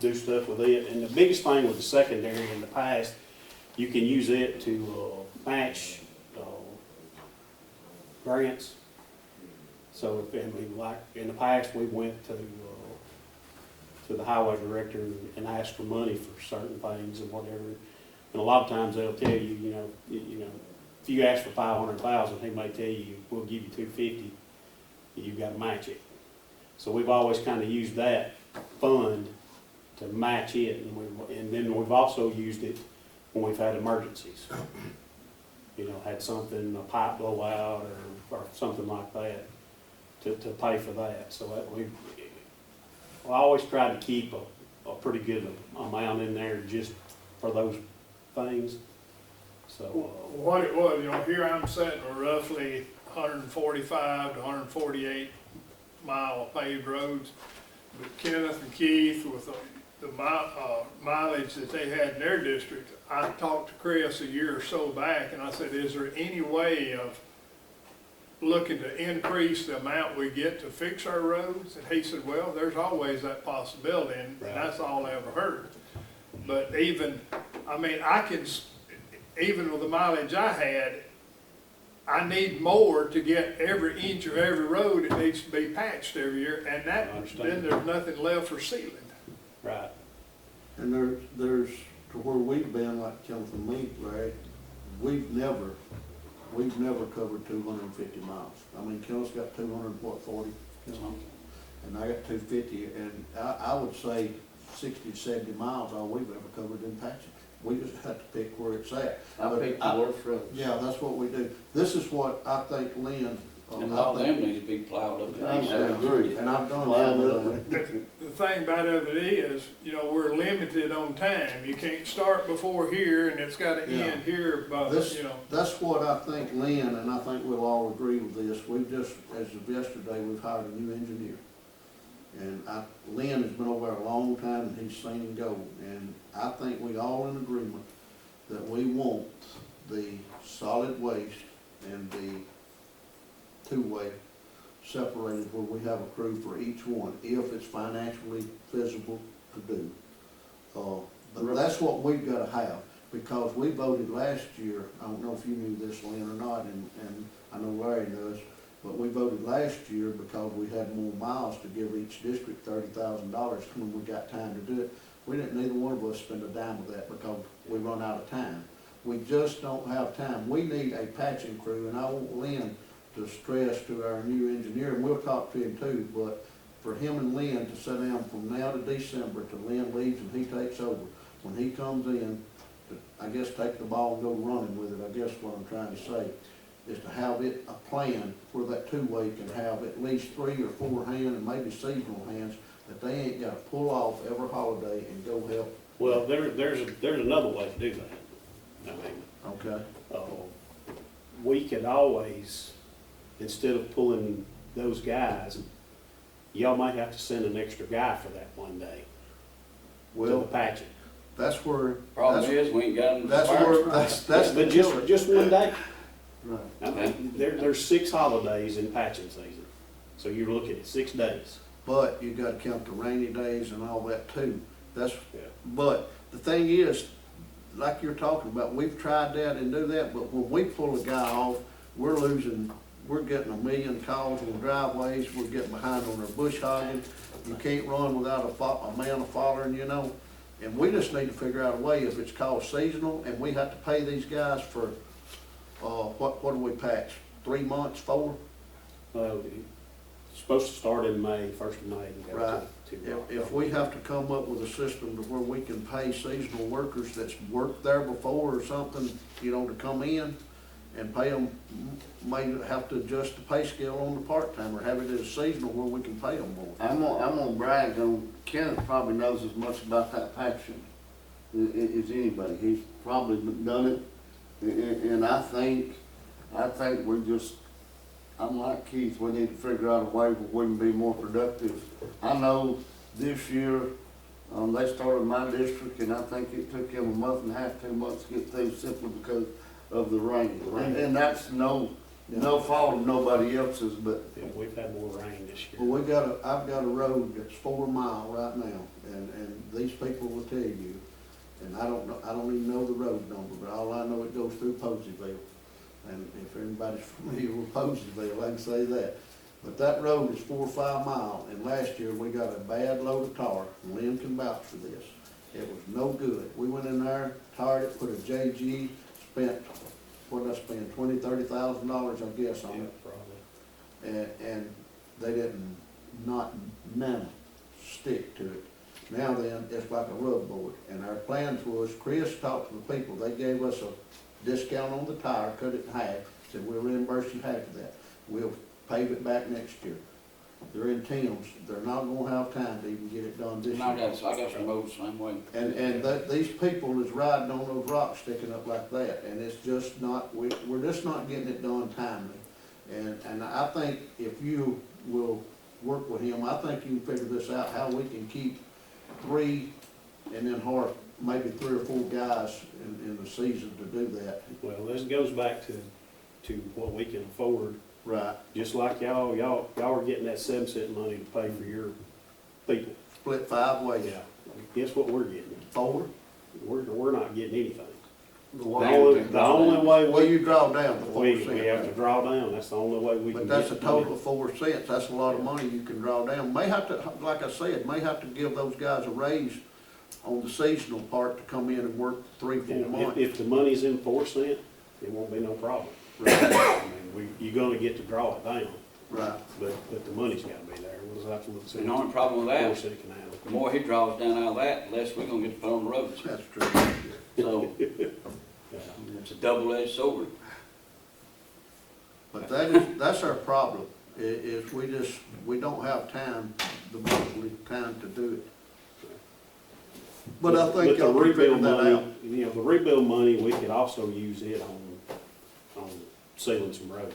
do stuff with it. And the biggest thing with the secondary in the past, you can use it to match grants. So if, I mean, like in the past, we went to the highway director and asked for money for certain things and whatever. And a lot of times they'll tell you, you know, if you ask for 500,000, he may tell you, we'll give you 250. You've got to match it. So we've always kind of used that fund to match it, and then we've also used it when we've had emergencies. You know, had something, a pipe blow out or something like that, to pay for that. So that we always try to keep a pretty good amount in there just for those things. So What it was, you know, here I'm sitting with roughly 145 to 148 mile paved roads. But Kenneth and Keith, with the mileage that they had in their district, I talked to Chris a year or so back, and I said, is there any way of looking to increase the amount we get to fix our roads? And he said, well, there's always that possibility, and that's all I ever heard. But even, I mean, even with the mileage I had, I need more to get every inch of every road that needs to be patched every year, and then there's nothing left for sealing. right. And there's to where we've been, like Kenneth and me, Larry, we've never covered 250 miles. I mean, Kenneth's got 240, and I got 250, and I would say 60 to 70 miles all we've ever covered in patching. We just have to pick where it's at. I pick the worst roads. Yeah, that's what we do. This is what I think Lynn. And all them need to be plowed up. I agree. And I've done The thing about it is, you know, we're limited on time. You can't start before here, and it's got to end here by, you know. That's what I think, Lynn, and I think we'll all agree with this. We've just, as of yesterday, we've hired a new engineer. And Lynn has been over there a long time, and he's seen him go. And I think we all in agreement that we want the solid waste and the two-way separated where we have a crew for each one, if it's financially feasible to do. But that's what we've got to have, because we voted last year, I don't know if you knew this, Lynn, or not, and I know Larry knows, but we voted last year because we had more miles to give each district $30,000 when we got time to do it. We didn't, neither one of us spend a dime of that because we run out of time. We just don't have time. We need a patching crew, and I want Lynn to stress to our new engineer, and we'll talk to him too, but for him and Lynn to sit down from now to December till Lynn leaves and he takes over. When he comes in, to, I guess, take the ball and go running with it, I guess what I'm trying to say, is to have it a plan where that two-way can have at least 3 or 4 hands and maybe seasonal hands that they ain't got to pull off every holiday and go help. Well, there's another way to do that. I mean, okay. We could always, instead of pulling those guys, y'all might have to send an extra guy for that one day. Well, to patch it. That's where. Problem is, we ain't got them. That's where. That's but just one day. Right. I mean, there's 6 holidays in patching season, so you're looking at 6 days. But you got to count the rainy days and all that too. That's. Yeah. But the thing is, like you're talking about, we've tried that and do that, but when we pull a guy off, we're getting a million calls on driveways, we're getting behind on our bush hogging. You can't run without a man following, you know. And we just need to figure out a way, if it's called seasonal, and we have to pay these guys for, what do we patch? 3 months, 4? It's supposed to start in May, 1st of May. And go Right. to If we have to come up with a system to where we can pay seasonal workers that's worked there before or something, you know, to come in and pay them, may have to adjust the pay scale on the part-time, or have it as seasonal where we can pay them more. I'm gonna brag on, Kenneth probably knows as much about that patching as anybody. He's probably done it, and I think we just, I'm like Keith, we need to figure out a way where we can be more productive. I know this year, they started my district, and I think it took them a month and a half, 2 months to get through, simply because of the rain. And that's no fault of nobody else's, but. Yeah, we've had more rain this year. Well, I've got a road that's 4 mile right now, and these people will tell you, and I don't even know the road number, but all I know, it goes through Poseyville. And if anybody's familiar with Poseyville, I can say that. But that road is 4 or 5 mile, and last year we got a bad load of tar, and Lynn can vouch for this. It was no good. We went in there, tarred it, put a JG, spent, what did I spend, $20,000-$30,000, I guess, on it. Probably. And they didn't, none stick to it. Now then, it's like a rub board, and our plans was, Chris talked to the people, they gave us a discount on the tire, cut it in half, said we'll reimburse you half of that. We'll pave it back next year. They're in Tim's, they're not gonna have time to even get it done this year. I got some roads the same way. And these people is riding on those rocks sticking up like that, and it's just not, we're just not getting it done timely. And I think if you will work with him, I think you can figure this out, how we can keep 3 and then maybe 3 or 4 guys in the season to do that. Well, this goes back to what we can afford. Right. Just like y'all are getting that 7-cent money to pay for your people. Split 5 ways. Yeah. Guess what we're getting? 4? We're not getting anything. The only way well, you draw down the 4 cents. we have to draw down. That's the only way we can. But that's a get total of 4 cents. That's a lot of money you can draw down. May have to, like I said, may have to give those guys a raise on the seasonal part to come in and work 3-4 months. If the money's in 4 cents, it won't be no problem. Right. I mean, you're gonna get to draw it down. Right. But the money's gotta be there. We'll just have to look. And the only problem with that, 4 cent canal. the more he draws down out of that, the less we're gonna get to put on the roads. That's true. So, it's a double-edged sword. But that's our problem, is we don't have time, the monthly time to do it. But I think the y'all can figure rebuild that money, out. you know, the rebuild money, we could also use it on sealing some roads.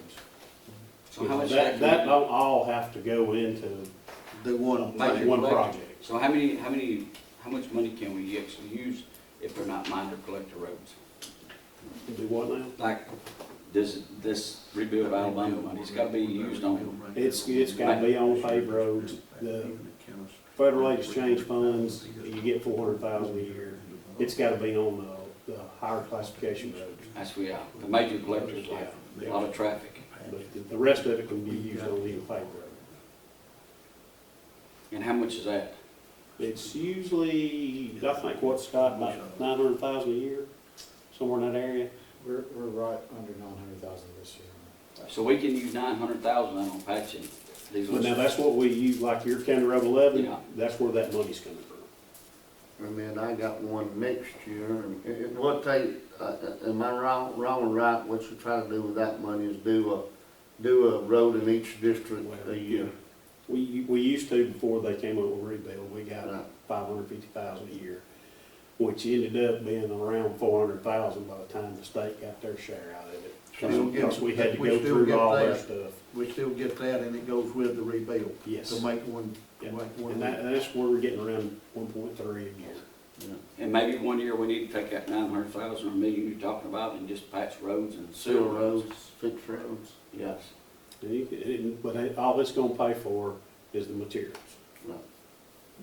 So how much That don't all have to go into Do one Major thing. one collector. project. So how much money can we actually use if they're not minor collector roads? Do what now? Like, this rebuild Alabama money, it's gotta be used on, It's gotta be on paved roads. The federal aid exchange funds, you get 400,000 a year. It's gotta be on the higher classification roads. that's the major collectors, like, a lot of traffic. But the rest of it can be used on any paved road. And how much is that? It's usually, I think, what, Scott, about 900,000 a year, somewhere in that area. We're right under 900,000 this year. So we can use 900,000 on patching these. But now, that's what we use, like your County Road 11, Yeah. that's where that money's coming from. And then I got one next year, and what they, am I wrong or right, what you try to do with that money is do a road in each district a year. We used to, before they came up with rebuild, we got Right. 550,000 a year, which ended up being around 400,000 by the time the state got their share out of it. Still get- Because we had to we go still through get all their that. stuff. We still get that, and it goes with the rebuild. Yes. To make one, Yeah. make one. And that's where we're getting around 1.3 a year. And maybe one year we need to take that 900,000 or $1 million you're talking about and just patch roads and Seal sewer roads. roads, fix roads. Yes. But all it's gonna pay for is the materials.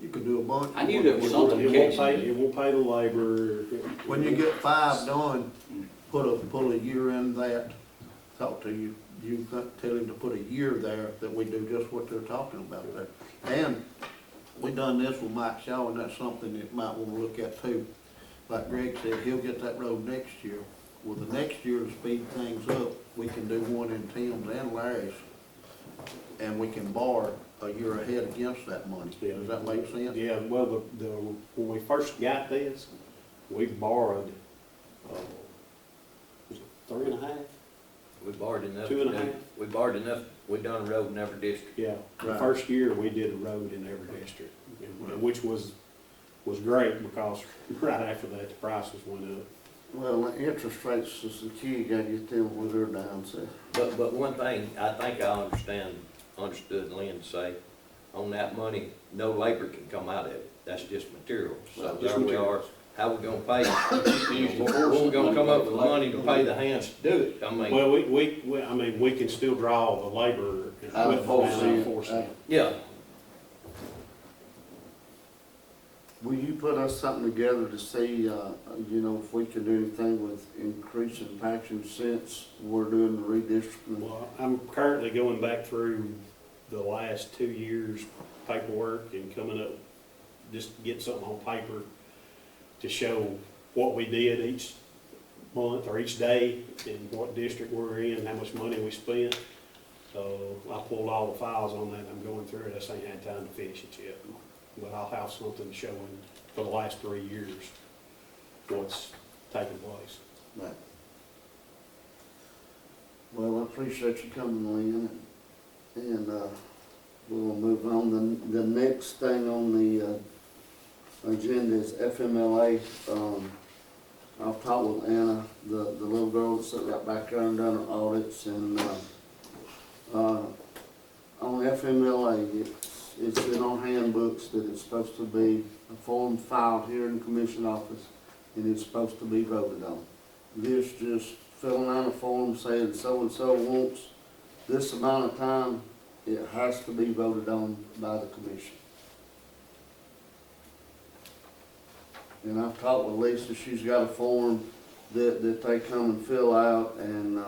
You could do a bunch. I knew there was something It won't pay the labor. When you get 5 done, pull a year in that, talk to you, tell him to put a year there, that we do just what they're talking about there. And we done this with Mike Shaw, and that's something that might wanna look at too. Like Greg said, he'll get that road next year. Well, the next year to speed things up, we can do one in Tim's and Larry's, and we can borrow a year ahead against that money. Does that make sense? Yeah, well, when we first got this, we borrowed, was it 3.5? We borrowed enough. 2.5? We borrowed enough, we done a road in every district. Yeah, the Right. first year we did a road in every district, which was great because right after that, the prices went up. Well, the interest rates is the key, you gotta get them where they're down, so. But one thing, I think I understood Lynn say, on that money, no labor can come out of it. That's just materials. So Right, there just we are. How we gonna pay? Where we gonna come up with money to pay the hands to do it? I mean, Well, I mean, we can still draw the labor with the Out of amount force, of force. yeah. Will you put us something together to see, you know, if we can do anything with increasing patching since we're doing the redistricting? Well, I'm currently going back through the last 2 years' paperwork and coming up, just get something on paper to show what we did each month or each day and what district we're in, how much money we spent. So I pulled all the files on that, I'm going through it, I just ain't had time to finish it yet. But I'll have something showing for the last 3 years what's taken place. Right. Well, I appreciate you coming, Lynn, and we'll move on. The next thing on the agenda is FMLA. I've talked with Anna, the little girl that sat right back there and done her audits, and on FMLA, it's in our handbooks that it's supposed to be a form filed here in the commission office, and it's supposed to be voted on. This just filling out a form saying so-and-so wants this amount of time, it has to be voted on by the commission. And I've talked with Lisa, she's got a form that they come and fill out, and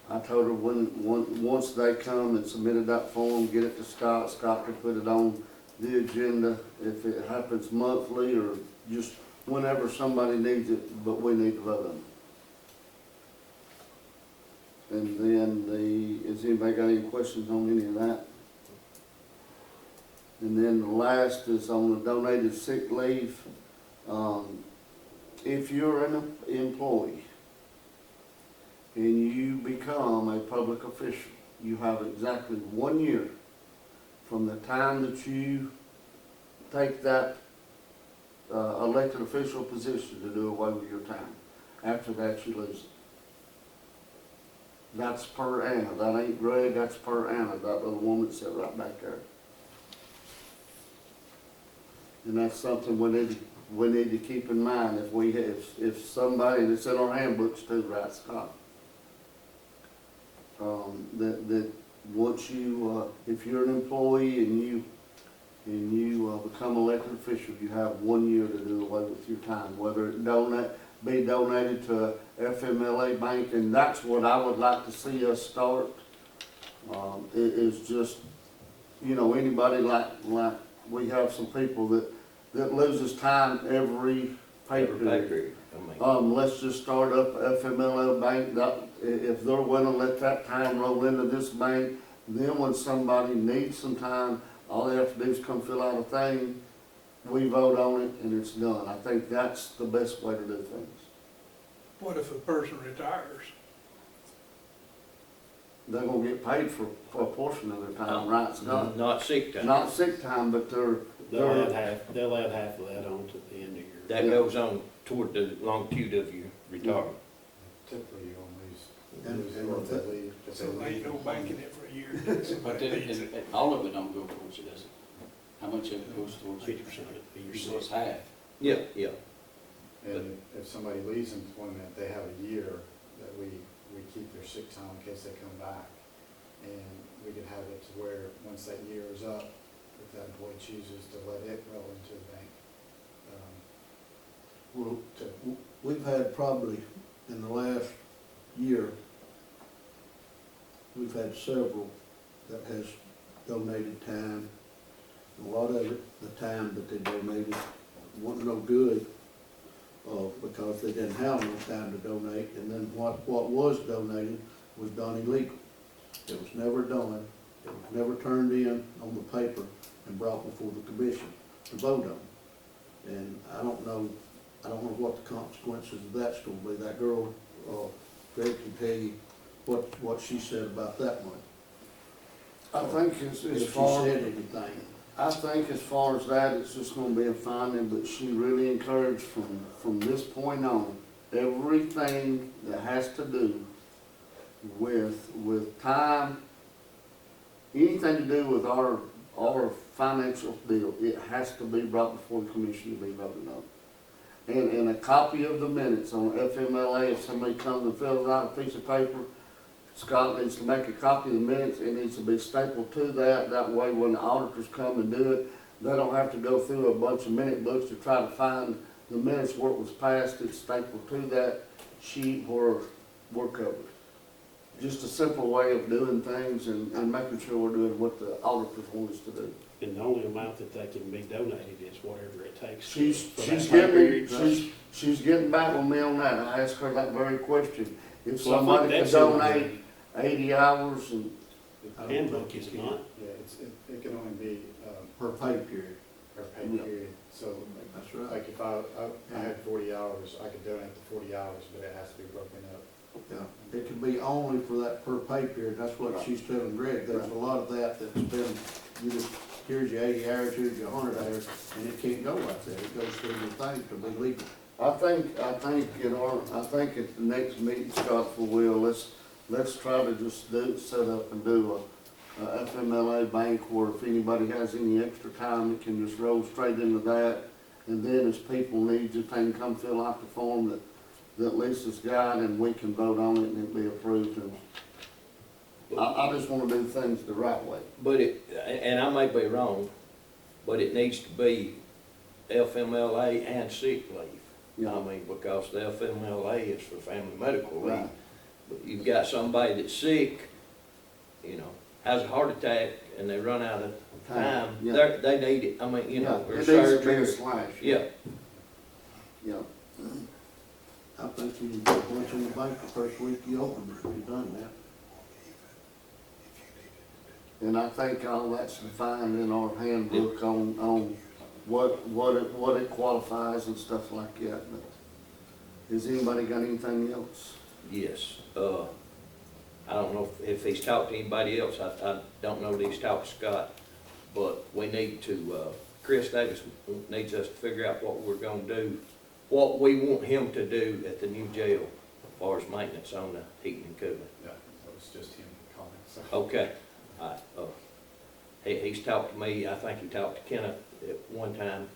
I told her once they come and submitted that form, get it to Scott, Scott can put it on the agenda if it happens monthly or just whenever somebody needs it, but we need to vote on it. And then has anybody got any questions on any of that? And then the last is on the donated sick leave. If you're an employee and you become a public official, you have exactly 1 year from the time that you take that elected official position to do away with your time. After that, you lose it. That's per Anna. That ain't Greg, that's per Anna, that little woman that sat right back there. And that's something we need to keep in mind if somebody, and it's in our handbooks too, right, Scott? That once you, if you're an employee and you become elected official, you have 1 year to do away with your time, whether it be donated to a FMLA bank, and that's what I would like to see us start. It is just, you know, anybody like we have some people that loses time every pay period. Let's just start up a FMLA bank. If they're willing to let that time roll into this bank, then when somebody needs some time, all they have to do is come fill out a thing, we vote on it, and it's done. I think that's the best way to do things. What if a person retires? They're gonna get paid for a portion of their time, right, Scott? Not sick time. Not sick time, but They'll add half of that on to the end of your. That goes on toward the longitude of your retirement. Typically, you don't lose leave. So they ain't no banking it for a year. But then, all of it don't go towards it, does it? How much of it goes towards 50% it? So it's half. Yeah, yeah. And if somebody leaves employment, they have a year that we keep their sick time in case they come back. And we can have it to where, once that year is up, if that employee chooses to let it roll into the bank. Well, We've had probably, in the last year, we've had several that has donated time. A lot of it, the time that they donated, wasn't no good, because they didn't have no time to donate, and then what was donated was done illegal. It was never done, it was never turned in on the paper and brought before the commission to vote on. And I don't know what the consequences of that's gonna be. That girl, Greg can tell you what she said about that one. I think as If she far, said anything. I think as far as that, it's just gonna be a finding, but she really encouraged from this point on, everything that has to do with time, anything to do with our financial deal, it has to be brought before the commission to be voted on. And a copy of the minutes on FMLA, if somebody comes and fills out a piece of paper, Scott needs to make a copy of the minutes, it needs to be stapled to that, that way when the auditors come and do it, they don't have to go through a bunch of minute books to try to find the minutes where it was passed, it's stapled to that sheet where we're covered. Just a simple way of doing things and making sure we're doing what the auditors want us to do. And the only amount that they can be donated is whatever it takes. She's for that time period. she's getting back with me on that, I asked her that very question. If Well, I think somebody could that's in donate 80 hours and the handbook, is it not? Yeah, it can only be, Per pay period. per pay Yeah. period, so, That's right. like if I had 40 hours, I could donate the 40 hours, but it has to be broken up. Yeah, it can be only for that per pay period, that's what she's telling Greg, there's a lot of that's been, you just, here's your 80 hours, here's your 100 hours, and it can't go like that, it goes through the thing to be legal. I think at the next meeting, Scott, for Will, let's try to just set up and do a FMLA bank where if anybody has any extra time, it can just roll straight into that. And then as people need, if they can come fill out the form that Lisa's got, and we can vote on it and it'll be approved. And I just wanna do things the right way. But and I may be wrong, but it needs to be FMLA and sick leave. Yeah. I mean, because the FMLA is for family medical leave. Right. But you've got somebody that's sick, has a heart attack, and they run out of time, Yeah. they need it, I mean, Yeah, or it needs to be a surgery. slash. Yeah, Yeah. I think you can put a bunch in the bank the first week you open it, if you've done that. And I think all that's defined in our handbook on what it qualifies and stuff like that. But has anybody got anything else? yes. I don't know if he's talked to anybody else, I don't know that he's talked to Scott, but we need to, Chris Davis needs us to figure out what we're gonna do, what we want him to do at the new jail as far as maintenance on the heating and cooling. Yeah, that was just him calling, so. Okay, all right, he's talked to me, I think he talked to Kenneth at one time.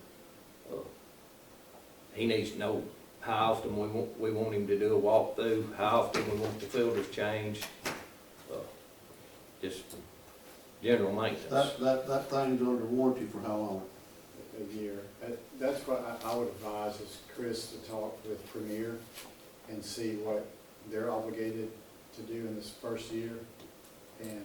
He needs to know how often we want him to do a walkthrough, how often we want the filters changed, just general maintenance. That thing's under warranty for how long? A year. That's what I would advise is Chris to talk with Premier and see what they're obligated to do in this first year and,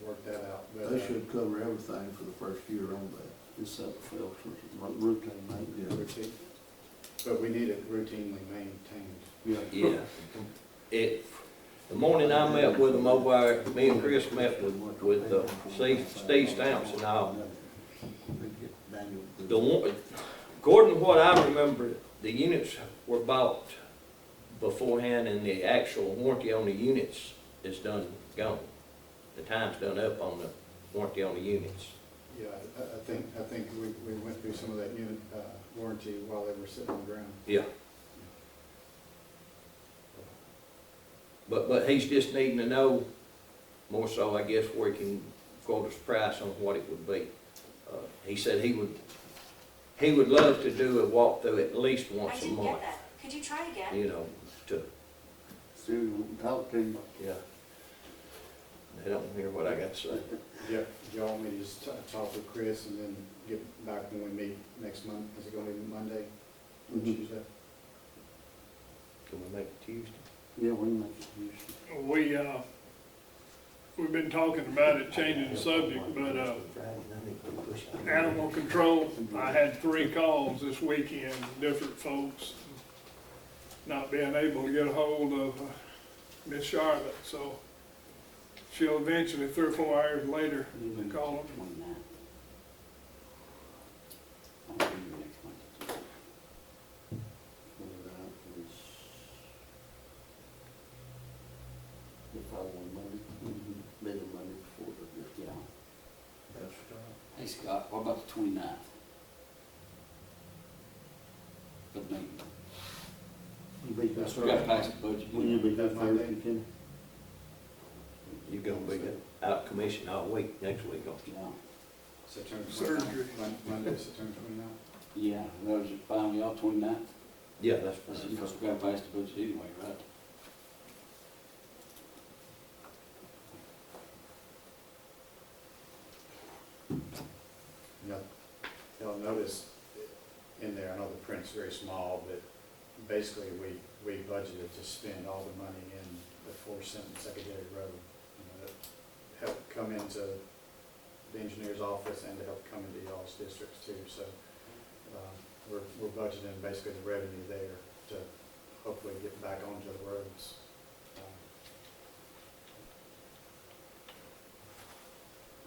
work that out. But, They should cover everything for the first year on that. Except for filters, like routine maintenance. routine. But we need it routinely maintained. Yeah. The morning I met with him over there, me and Chris met with Steve Stamps and all. According to what I remember, the units were bought beforehand and the actual warranty on the units is gone. The time's done up on the warranty on the units. Yeah, I think we went through some of that unit warranty while they were sitting on the ground. Yeah. But he's just needing to know more so, I guess, where he can quote us price on what it would be. He said he would love to do a walkthrough at least once a I didn't month. get that. Could you try again? To, Talk to you. yeah. They don't hear what I got to say. Yeah, do y'all want me to just talk with Chris and then get back when we meet next month? Is it gonna be Monday or Tuesday? Can we make it Tuesday? Yeah, we can make it use. We, we've been talking about it, changing the subject, but, animal control, I had 3 calls this weekend, different folks, not being able to get a hold of Miss Charlotte, so she'll eventually, 3 or 4 hours later, call them. Hey Scott, what about the 29th? Good meeting. We gotta pass the budget. Will you be good Thursday, Kenny? You're gonna be out of commission all week, next week, don't you? Yeah. September Surgery. 29th, Monday, September 29th. Yeah, those are fine, y'all 29th? Yeah, that's Because fine. we gotta pass the budget anyway, right? You'll notice in there, I know the print's very small, but basically we budgeted to spend all the money in the 4th and secondary road. You know, that help come into the engineer's office and to help come into y'all's districts too. So we're budgeting basically the revenue there to hopefully get back onto the roads.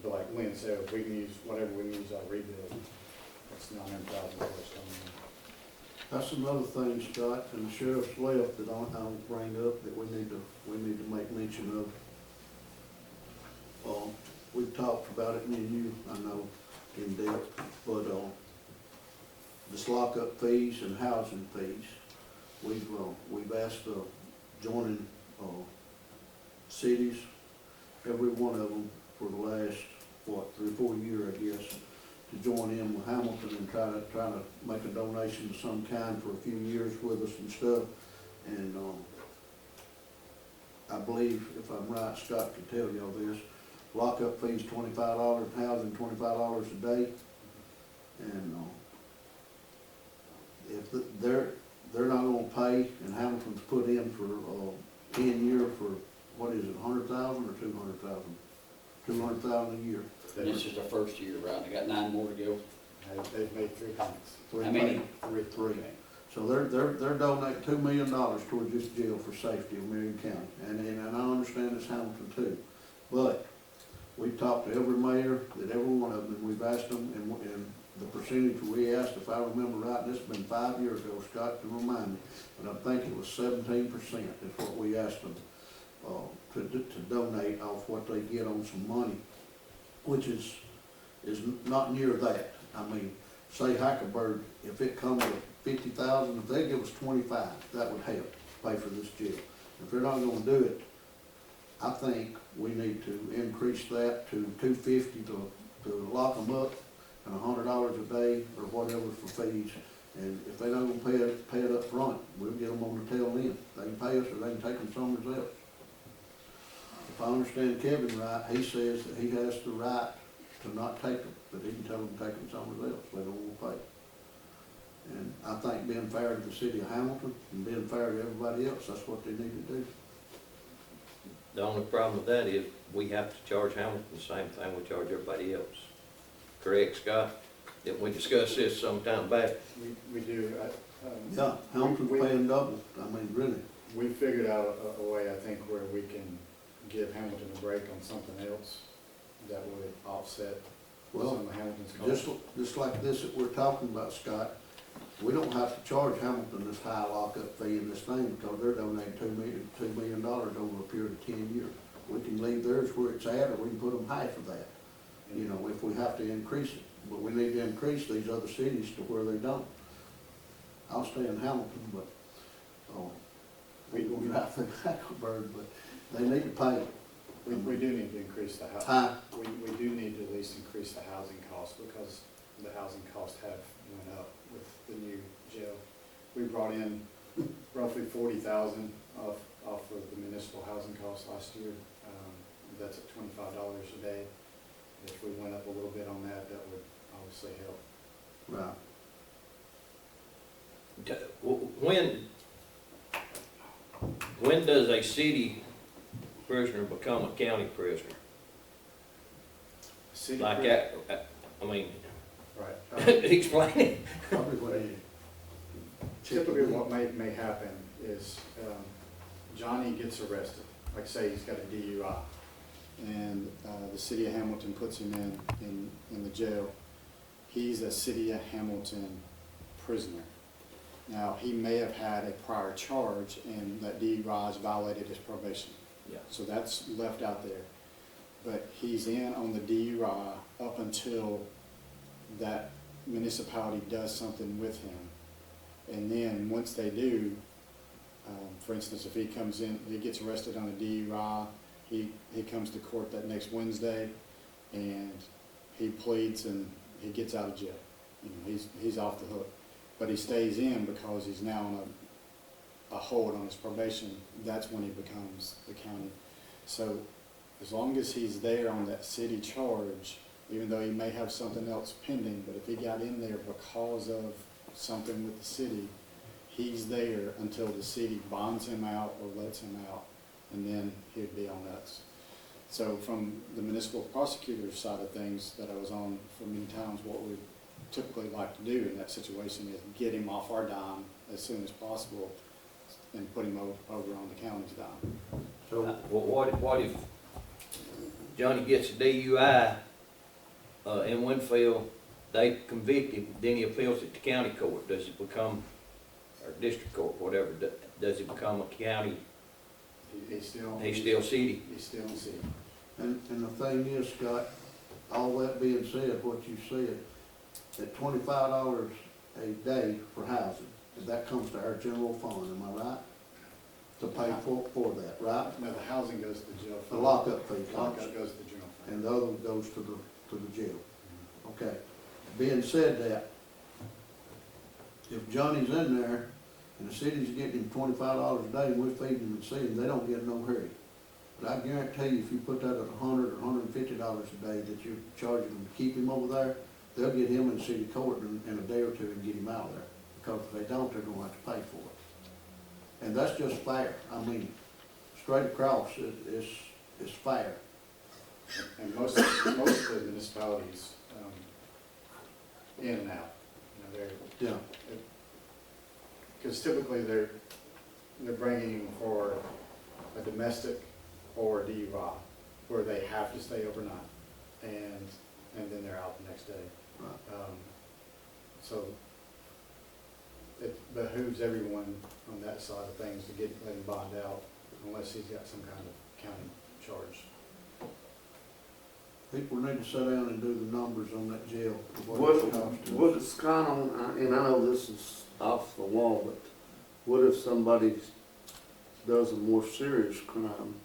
But like Lynn said, we can use whatever we can use our rebuild. That's $900,000 coming in. That's another thing, Scott, and the sheriff's left that I'll bring up that we need to make mention of. We've talked about it, me and you, I know, in depth, but, this lockup fees and housing fees, we've asked, joining, cities, every one of them for the last, 3 or 4 years, I guess, to join in with Hamilton and try to make a donation of some kind for a few years with us and stuff. And I believe, if I'm right, Scott can tell y'all this, lockup fees $25, housing $25 a day. And if they're not gonna pay, and Hamilton's put in for 10 years for, what is it, 100,000 or 200,000? 200,000 a year. This is the first year, right? They got 9 more to go. They've made 3 payments. How many? Three. So they're donating $2 million towards this jail for safety in Marion County, and I understand it's Hamilton too. But we've talked to every mayor, that every one of them, and we've asked them, and the percentage we asked, if I remember right, and it's been 5 years ago, Scott can remind me, but I think it was 17% is what we asked them to donate off what they get on some money, which is not near that. I mean, say Hackerberg, if it comes to 50,000, if they give us 25, that would help pay for this jail. If they're not gonna do it, I think we need to increase that to $250 to lock them up, and $100 a day or whatever for fees. And if they're not gonna pay it up front, we'll get them on the tail end. They can pay us or they can take them somewhere else. If I understand Kevin right, he says that he has the right to not take them, but he can tell them to take them somewhere else, they don't want to pay. And I think being fair to the city of Hamilton and being fair to everybody else, that's what they need to do. The only problem with that is we have to charge Hamilton the same thing we charge everybody else. Correct, Scott? Didn't we discuss this sometime back? We do. Yeah, Hamilton's paying double, I mean, really. We figured out a way, I think, where we can give Hamilton a break on something else that would offset some of Hamilton's costs. Just like this that we're talking about, Scott, we don't have to charge Hamilton this high lockup fee in this thing because they're donating $2 million over a period of 10 years. We can leave theirs where it's at, or we can put them half of that, you know, if we have to increase it. But we need to increase these other cities to where they don't. I'll stay in Hamilton, but, we don't drive through Hackerberg, but they need to pay. We do need to increase the housing. We do need to at least increase the housing cost because the housing costs have went up with the new jail. We brought in roughly 40,000 off of the municipal housing costs last year. That's at $25 a day. If we went up a little bit on that, that would obviously help. Right. When does a city prisoner become a county prisoner? City Like prison- that, I mean, Right. explain it. Probably what he. Typically, what may happen is Johnny gets arrested. Like say he's got a DUI, and the city of Hamilton puts him in the jail. He's a city of Hamilton prisoner. Now, he may have had a prior charge, and that DUI has violated his probation. Yeah. So that's left out there. But he's in on the DUI up until that municipality does something with him. And then, once they do, for instance, if he comes in, he gets arrested on a DUI, he comes to court that next Wednesday, and he pleads and he gets out of jail. You know, he's off the hook. But he stays in because he's now on a hold on his probation. That's when he becomes the county. So as long as he's there on that city charge, even though he may have something else pending, but if he got in there because of something with the city, he's there until the city bonds him out or lets him out, and then he'd be on us. So from the municipal prosecutor's side of things that I was on for many times, what we typically like to do in that situation is get him off our dime as soon as possible and put him over on the county's dime. So, what if Johnny gets a DUI, in Winfield, they convict him, then he appeals it to county court, does it become, or district court, whatever, does it become a county? He's still city? He's still in city. And the thing is, Scott, all that being said, what you said, at $25 a day for housing, that comes to our general fund, am I right? To pay for that, right? No, the housing goes to the jail. The lockup fee Lockup comes, goes to the general fund. and the other goes to the jail. Okay, being said that, if Johnny's in there and the city's getting him $25 a day and we're feeding him and seeing, they don't get no hurry. But I guarantee you, if you put that at $100 or $150 a day that you're charging them to keep him over there, they'll get him in city court in a day or two and get him out of there. Because if they don't, they're gonna have to pay for it. And that's just fair. I mean, straight across, it's fair. And most of the municipalities, in and out, you know, Yeah. because typically they're bringing him for a domestic or a DUI, where they have to stay overnight, and then they're out the next day. Right. So it behooves everyone on that side of things to let him bond out, unless he's got some kind of county charge. People need to sit down and do the numbers on that jail. What is kind of, and I know this is off the wall, but what if somebody does a more serious crime,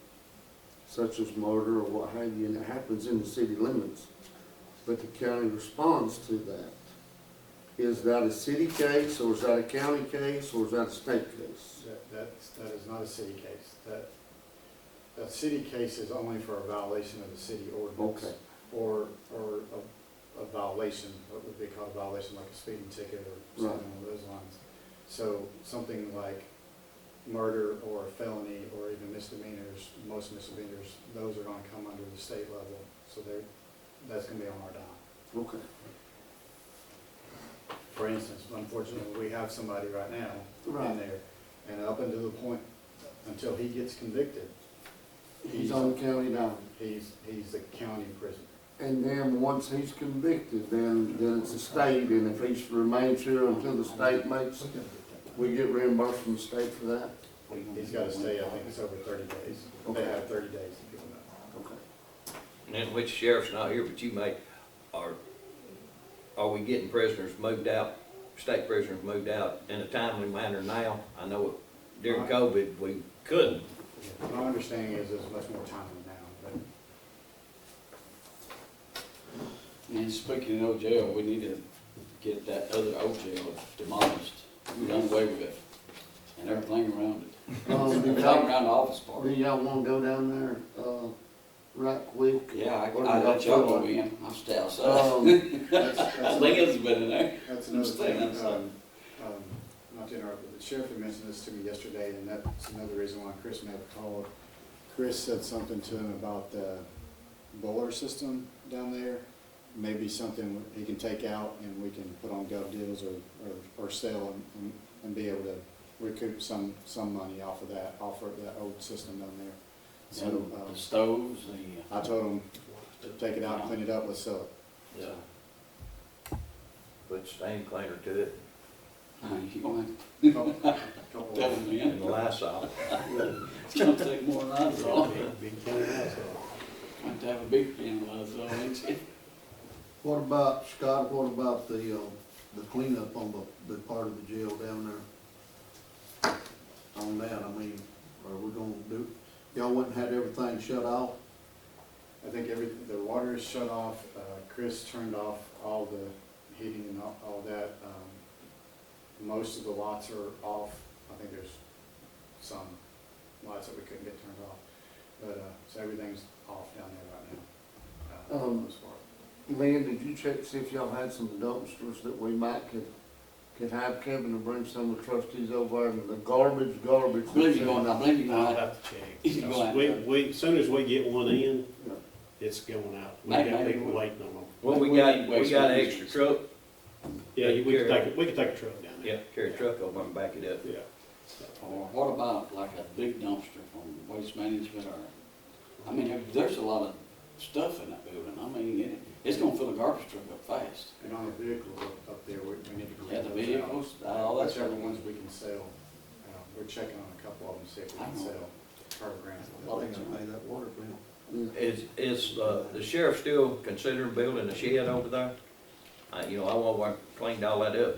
such as murder or what have you, and it happens in the city limits, but the county responds to that? Is that a city case, or is that a county case, or is that a state case? That is not a city case. That city case is only for a violation of the city ordinance. Okay. Or a violation, what would be called a violation, like a speeding ticket or something along those lines. So something like murder or a felony or even misdemeanors, most misdemeanors, those are gonna come under the state level. So that's gonna be on our dime. Okay. For instance, unfortunately, we have somebody right now Right. in there, and up until the point, until he gets convicted, He's on the county dime. he's a county prisoner. And then once he's convicted, then it's a state, and if he remains here until the state makes, we get reimbursed from the state for that? He's gotta stay, I think it's over 30 days. They have 30 days to give him that. Okay. And then which sheriff's not here, but you may, are we getting prisoners moved out, state prisoners moved out in a timely manner now? I know during COVID, we couldn't. My understanding is there's much more time now, but And speaking of old jail, we need to get that other old jail demolished, done away with it, and everything around it. Everything around the office park. Do y'all wanna go down there, right quick? Yeah, I let y'all go in, I'll stay outside. Leah's been in there. that's I'm another staying thing. outside. Not to interrupt, but the sheriff had mentioned this to me yesterday, and that's another reason why Chris may have called. Chris said something to him about the boiler system down there. Maybe something he can take out and we can put on gov deals or sell and be able to recoup some money off of that old system down there. So the stoves, I told him to take it out and clean it up, let's sell it. Yeah. Put stain cleaner to it you gonna have tell them again. and Lysol. It's gonna take more than I thought. Big can of Lysol. Have to have a big can of Lysol, ain't you? What about, Scott, what about the cleanup on the part of the jail down there? On that, I mean, are we gonna do, y'all went and had everything shut off? I think the water is shut off. Chris turned off all the heating and all that. Most of the lights are off. I think there's some lights that we couldn't get turned off. But, so everything's off down there right now. For the most part. Lynn, did you check to see if y'all had some dumpsters that we might could have Kevin to bring some of the trustees over and the garbage? I believe you're gonna I'll have to check. He's gonna have to. We, as soon as we get one in, it's going out. We got Maybe people waiting on them. Well, we got an extra truck. Yeah, we can take a truck down there. Yeah, carry a truck over and back it up. Yeah. Or what about like a big dumpster from waste management or, I mean, there's a lot of stuff in that building. I mean, it's gonna fill a garbage truck up fast. And on the vehicles up there, we need to Yeah, clean the those vehicles, out. all that Whichever stuff. ones we can sell. We're checking on a couple of them, see if we I can know. sell programs. I think I pay that water bill. Is the sheriff still considering building a shed over there? I cleaned all that up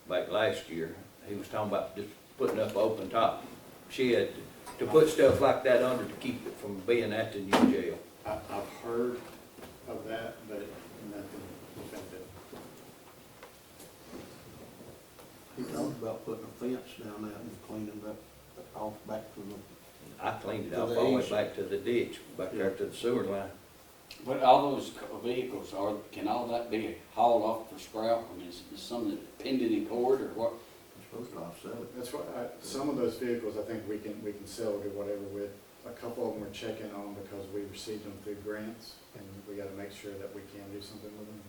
back last year. He was talking about just putting up an open top shed to put stuff like that under to keep it from being at the new jail. I've heard of that, but nothing definitive. He talked about putting a fence down there and cleaning that off back to the. I cleaned it To off the all the way east. back to the ditch, back there to the sewer line. But all those vehicles, can all that be hauled off for scrap? I mean, is some of it pending in court or what? We're supposed to offset it. That's why, some of those vehicles, I think we can sell or do whatever with. A couple of them we're checking on because we received them through grants, and we gotta make sure that we can do something with them.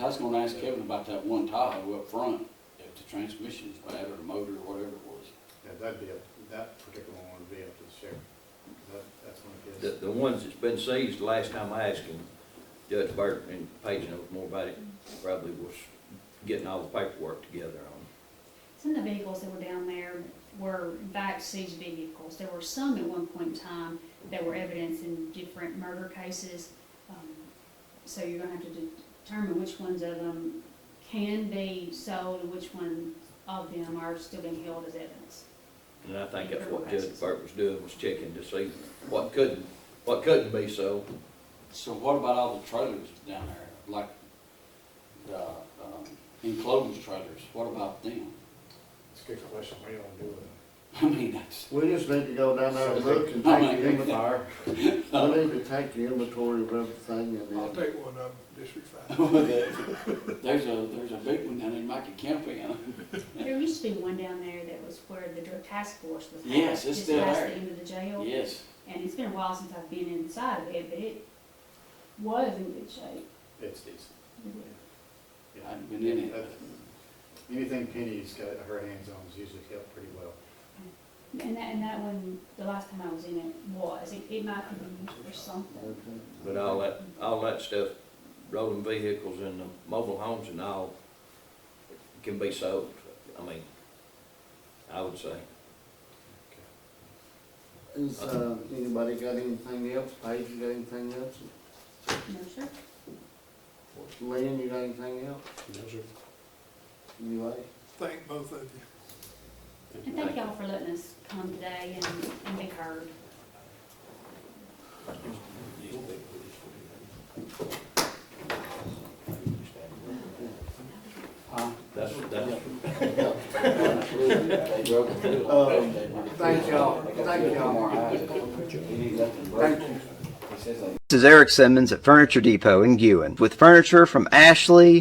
I was gonna ask Kevin about that one Tahoe up front, if the transmission's bad or the motor or whatever it was. Yeah, that particular one would be up to the sheriff. That's one of his. The ones that's been seized, the last time I asked him, Judge Burt, and Paige knows more about it, probably was getting all the paperwork together on it. Some of the vehicles that were down there were in fact seized vehicles. There were some at one point in time that were evidence in different murder cases. So you're gonna have to determine which ones of them can be sold and which one of them are still being held as evidence. And I think that's what Judge Burt was doing, was checking to see what couldn't be sold. So what about all the trailers down there, like the enclosed trailers? What about them? It's a good question. What do you want to do with them? I mean, that's. We just need to go down there and look and I take the mean, inventory. We need to take the inventory of everything and I'll then. take one of them, District 5. There's a big one down in Mikey County. There used to be one down there that was where the drug task force was. Yes, it's still Just past there. the end of the jail. Yes. And it's been a while since I've been inside of it, but it was in good shape. It's decent. Yeah. I haven't been in it. Anything Penny's got her hands on is usually kept pretty well. And that one, the last time I was in it was, it might have been used for something. But all that stuff, rolling vehicles and the mobile homes and all, can be sold. I mean, I would say. Is, anybody got anything else? Paige, you got anything else? No, sir. Lynn, you got anything else? No, sir. Anybody? Thank both of you. And thank y'all for letting us come today and be heard. Thank y'all. Thank y'all. Thank you. This is Eric Simmons at Furniture Depot in Guin with furniture from Ashley,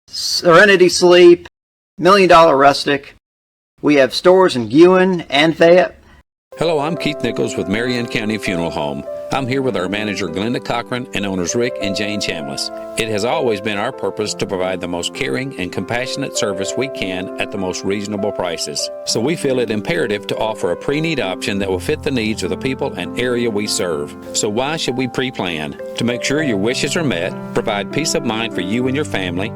Serenity Sleep, $1 Million Rustic. We have stores in Guin and Fayette. Hello, I'm Keith Nichols with Marion County Funeral Home. I'm here with our manager Glenda Cochran and owners Rick and Jane Chambliss. It has always been our purpose to provide the most caring and compassionate service we can at the most reasonable prices. So we feel it imperative to offer a pre-need option that will fit the needs of the people and area we serve. So why should we pre-plan? To make sure your wishes are met, provide peace of mind for you and your family,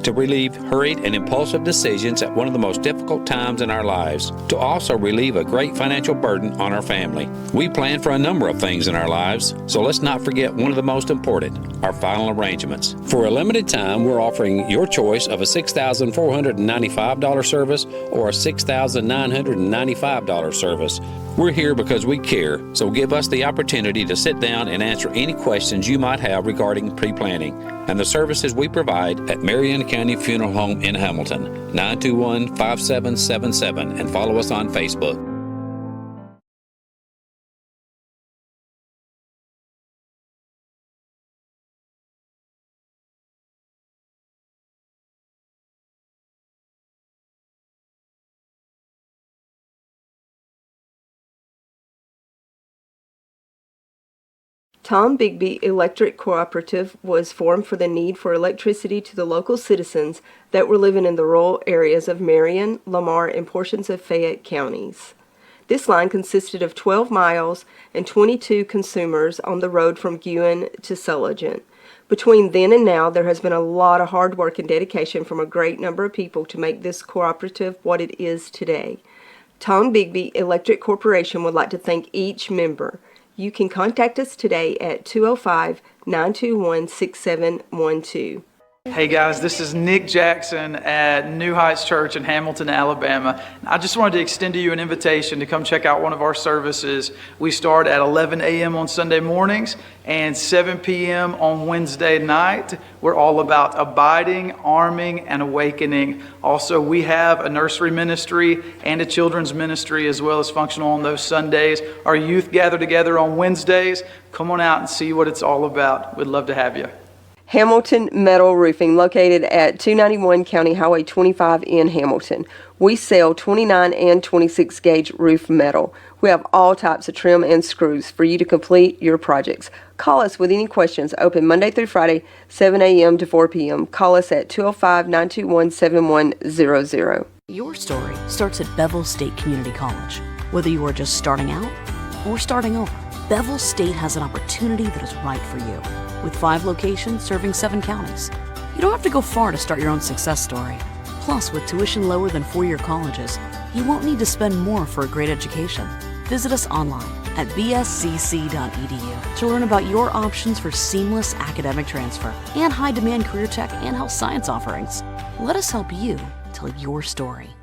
to relieve hurried and impulsive decisions at one of the most difficult times in our lives, to also relieve a great financial burden on our family. We plan for a number of things in our lives, so let's not forget one of the most important, our final arrangements. For a limited time, we're offering your choice of a $6,495 service or a $6,995 service. We're here because we care, so give us the opportunity to sit down and answer any questions you might have regarding pre-planning and the services we provide at Marion County Funeral Home in Hamilton, 921-5777, and follow us on Facebook. Tom Bigby Electric Cooperative was formed for the need for electricity to the local citizens that were living in the rural areas of Marion, Lamar, and portions of Fayette counties. This line consisted of 12 miles and 22 consumers on the road from Guin to Sulligent. Between then and now, there has been a lot of hard work and dedication from a great number of people to make this cooperative what it is today. Tom Bigby Electric Corporation would like to thank each member. You can contact us today at 205-921-6712. Hey guys, this is Nick Jackson at New Heights Church in Hamilton, Alabama. I just wanted to extend to you an invitation to come check out one of our services. We start at 11 a.m. on Sunday mornings and 7 p.m. on Wednesday night. We're all about abiding, arming, and awakening. Also, we have a nursery ministry and a children's ministry as well as functional on those Sundays. Our youth gather together on Wednesdays. Come on out and see what it's all about. We'd love to have you. Hamilton Metal Roofing, located at 291 County Highway 25 in Hamilton. We sell 29 and 26 gauge roof metal. We have all types of trim and screws for you to complete your projects. Call us with any questions. Open Monday through Friday, 7 a.m. to 4 p.m. Call us at 205-921-7100. Your story starts at Bevel State Community College. Whether you are just starting out or starting over, Bevel State has an opportunity that is right for you. With 5 locations serving 7 counties. You don't have to go far to start your own success story. Plus, with tuition lower than 4-year colleges, you won't need to spend more for a great education. Visit us online at bscc.edu to learn about your options for seamless academic transfer and high-demand career tech and health science offerings. Let us help you tell your story.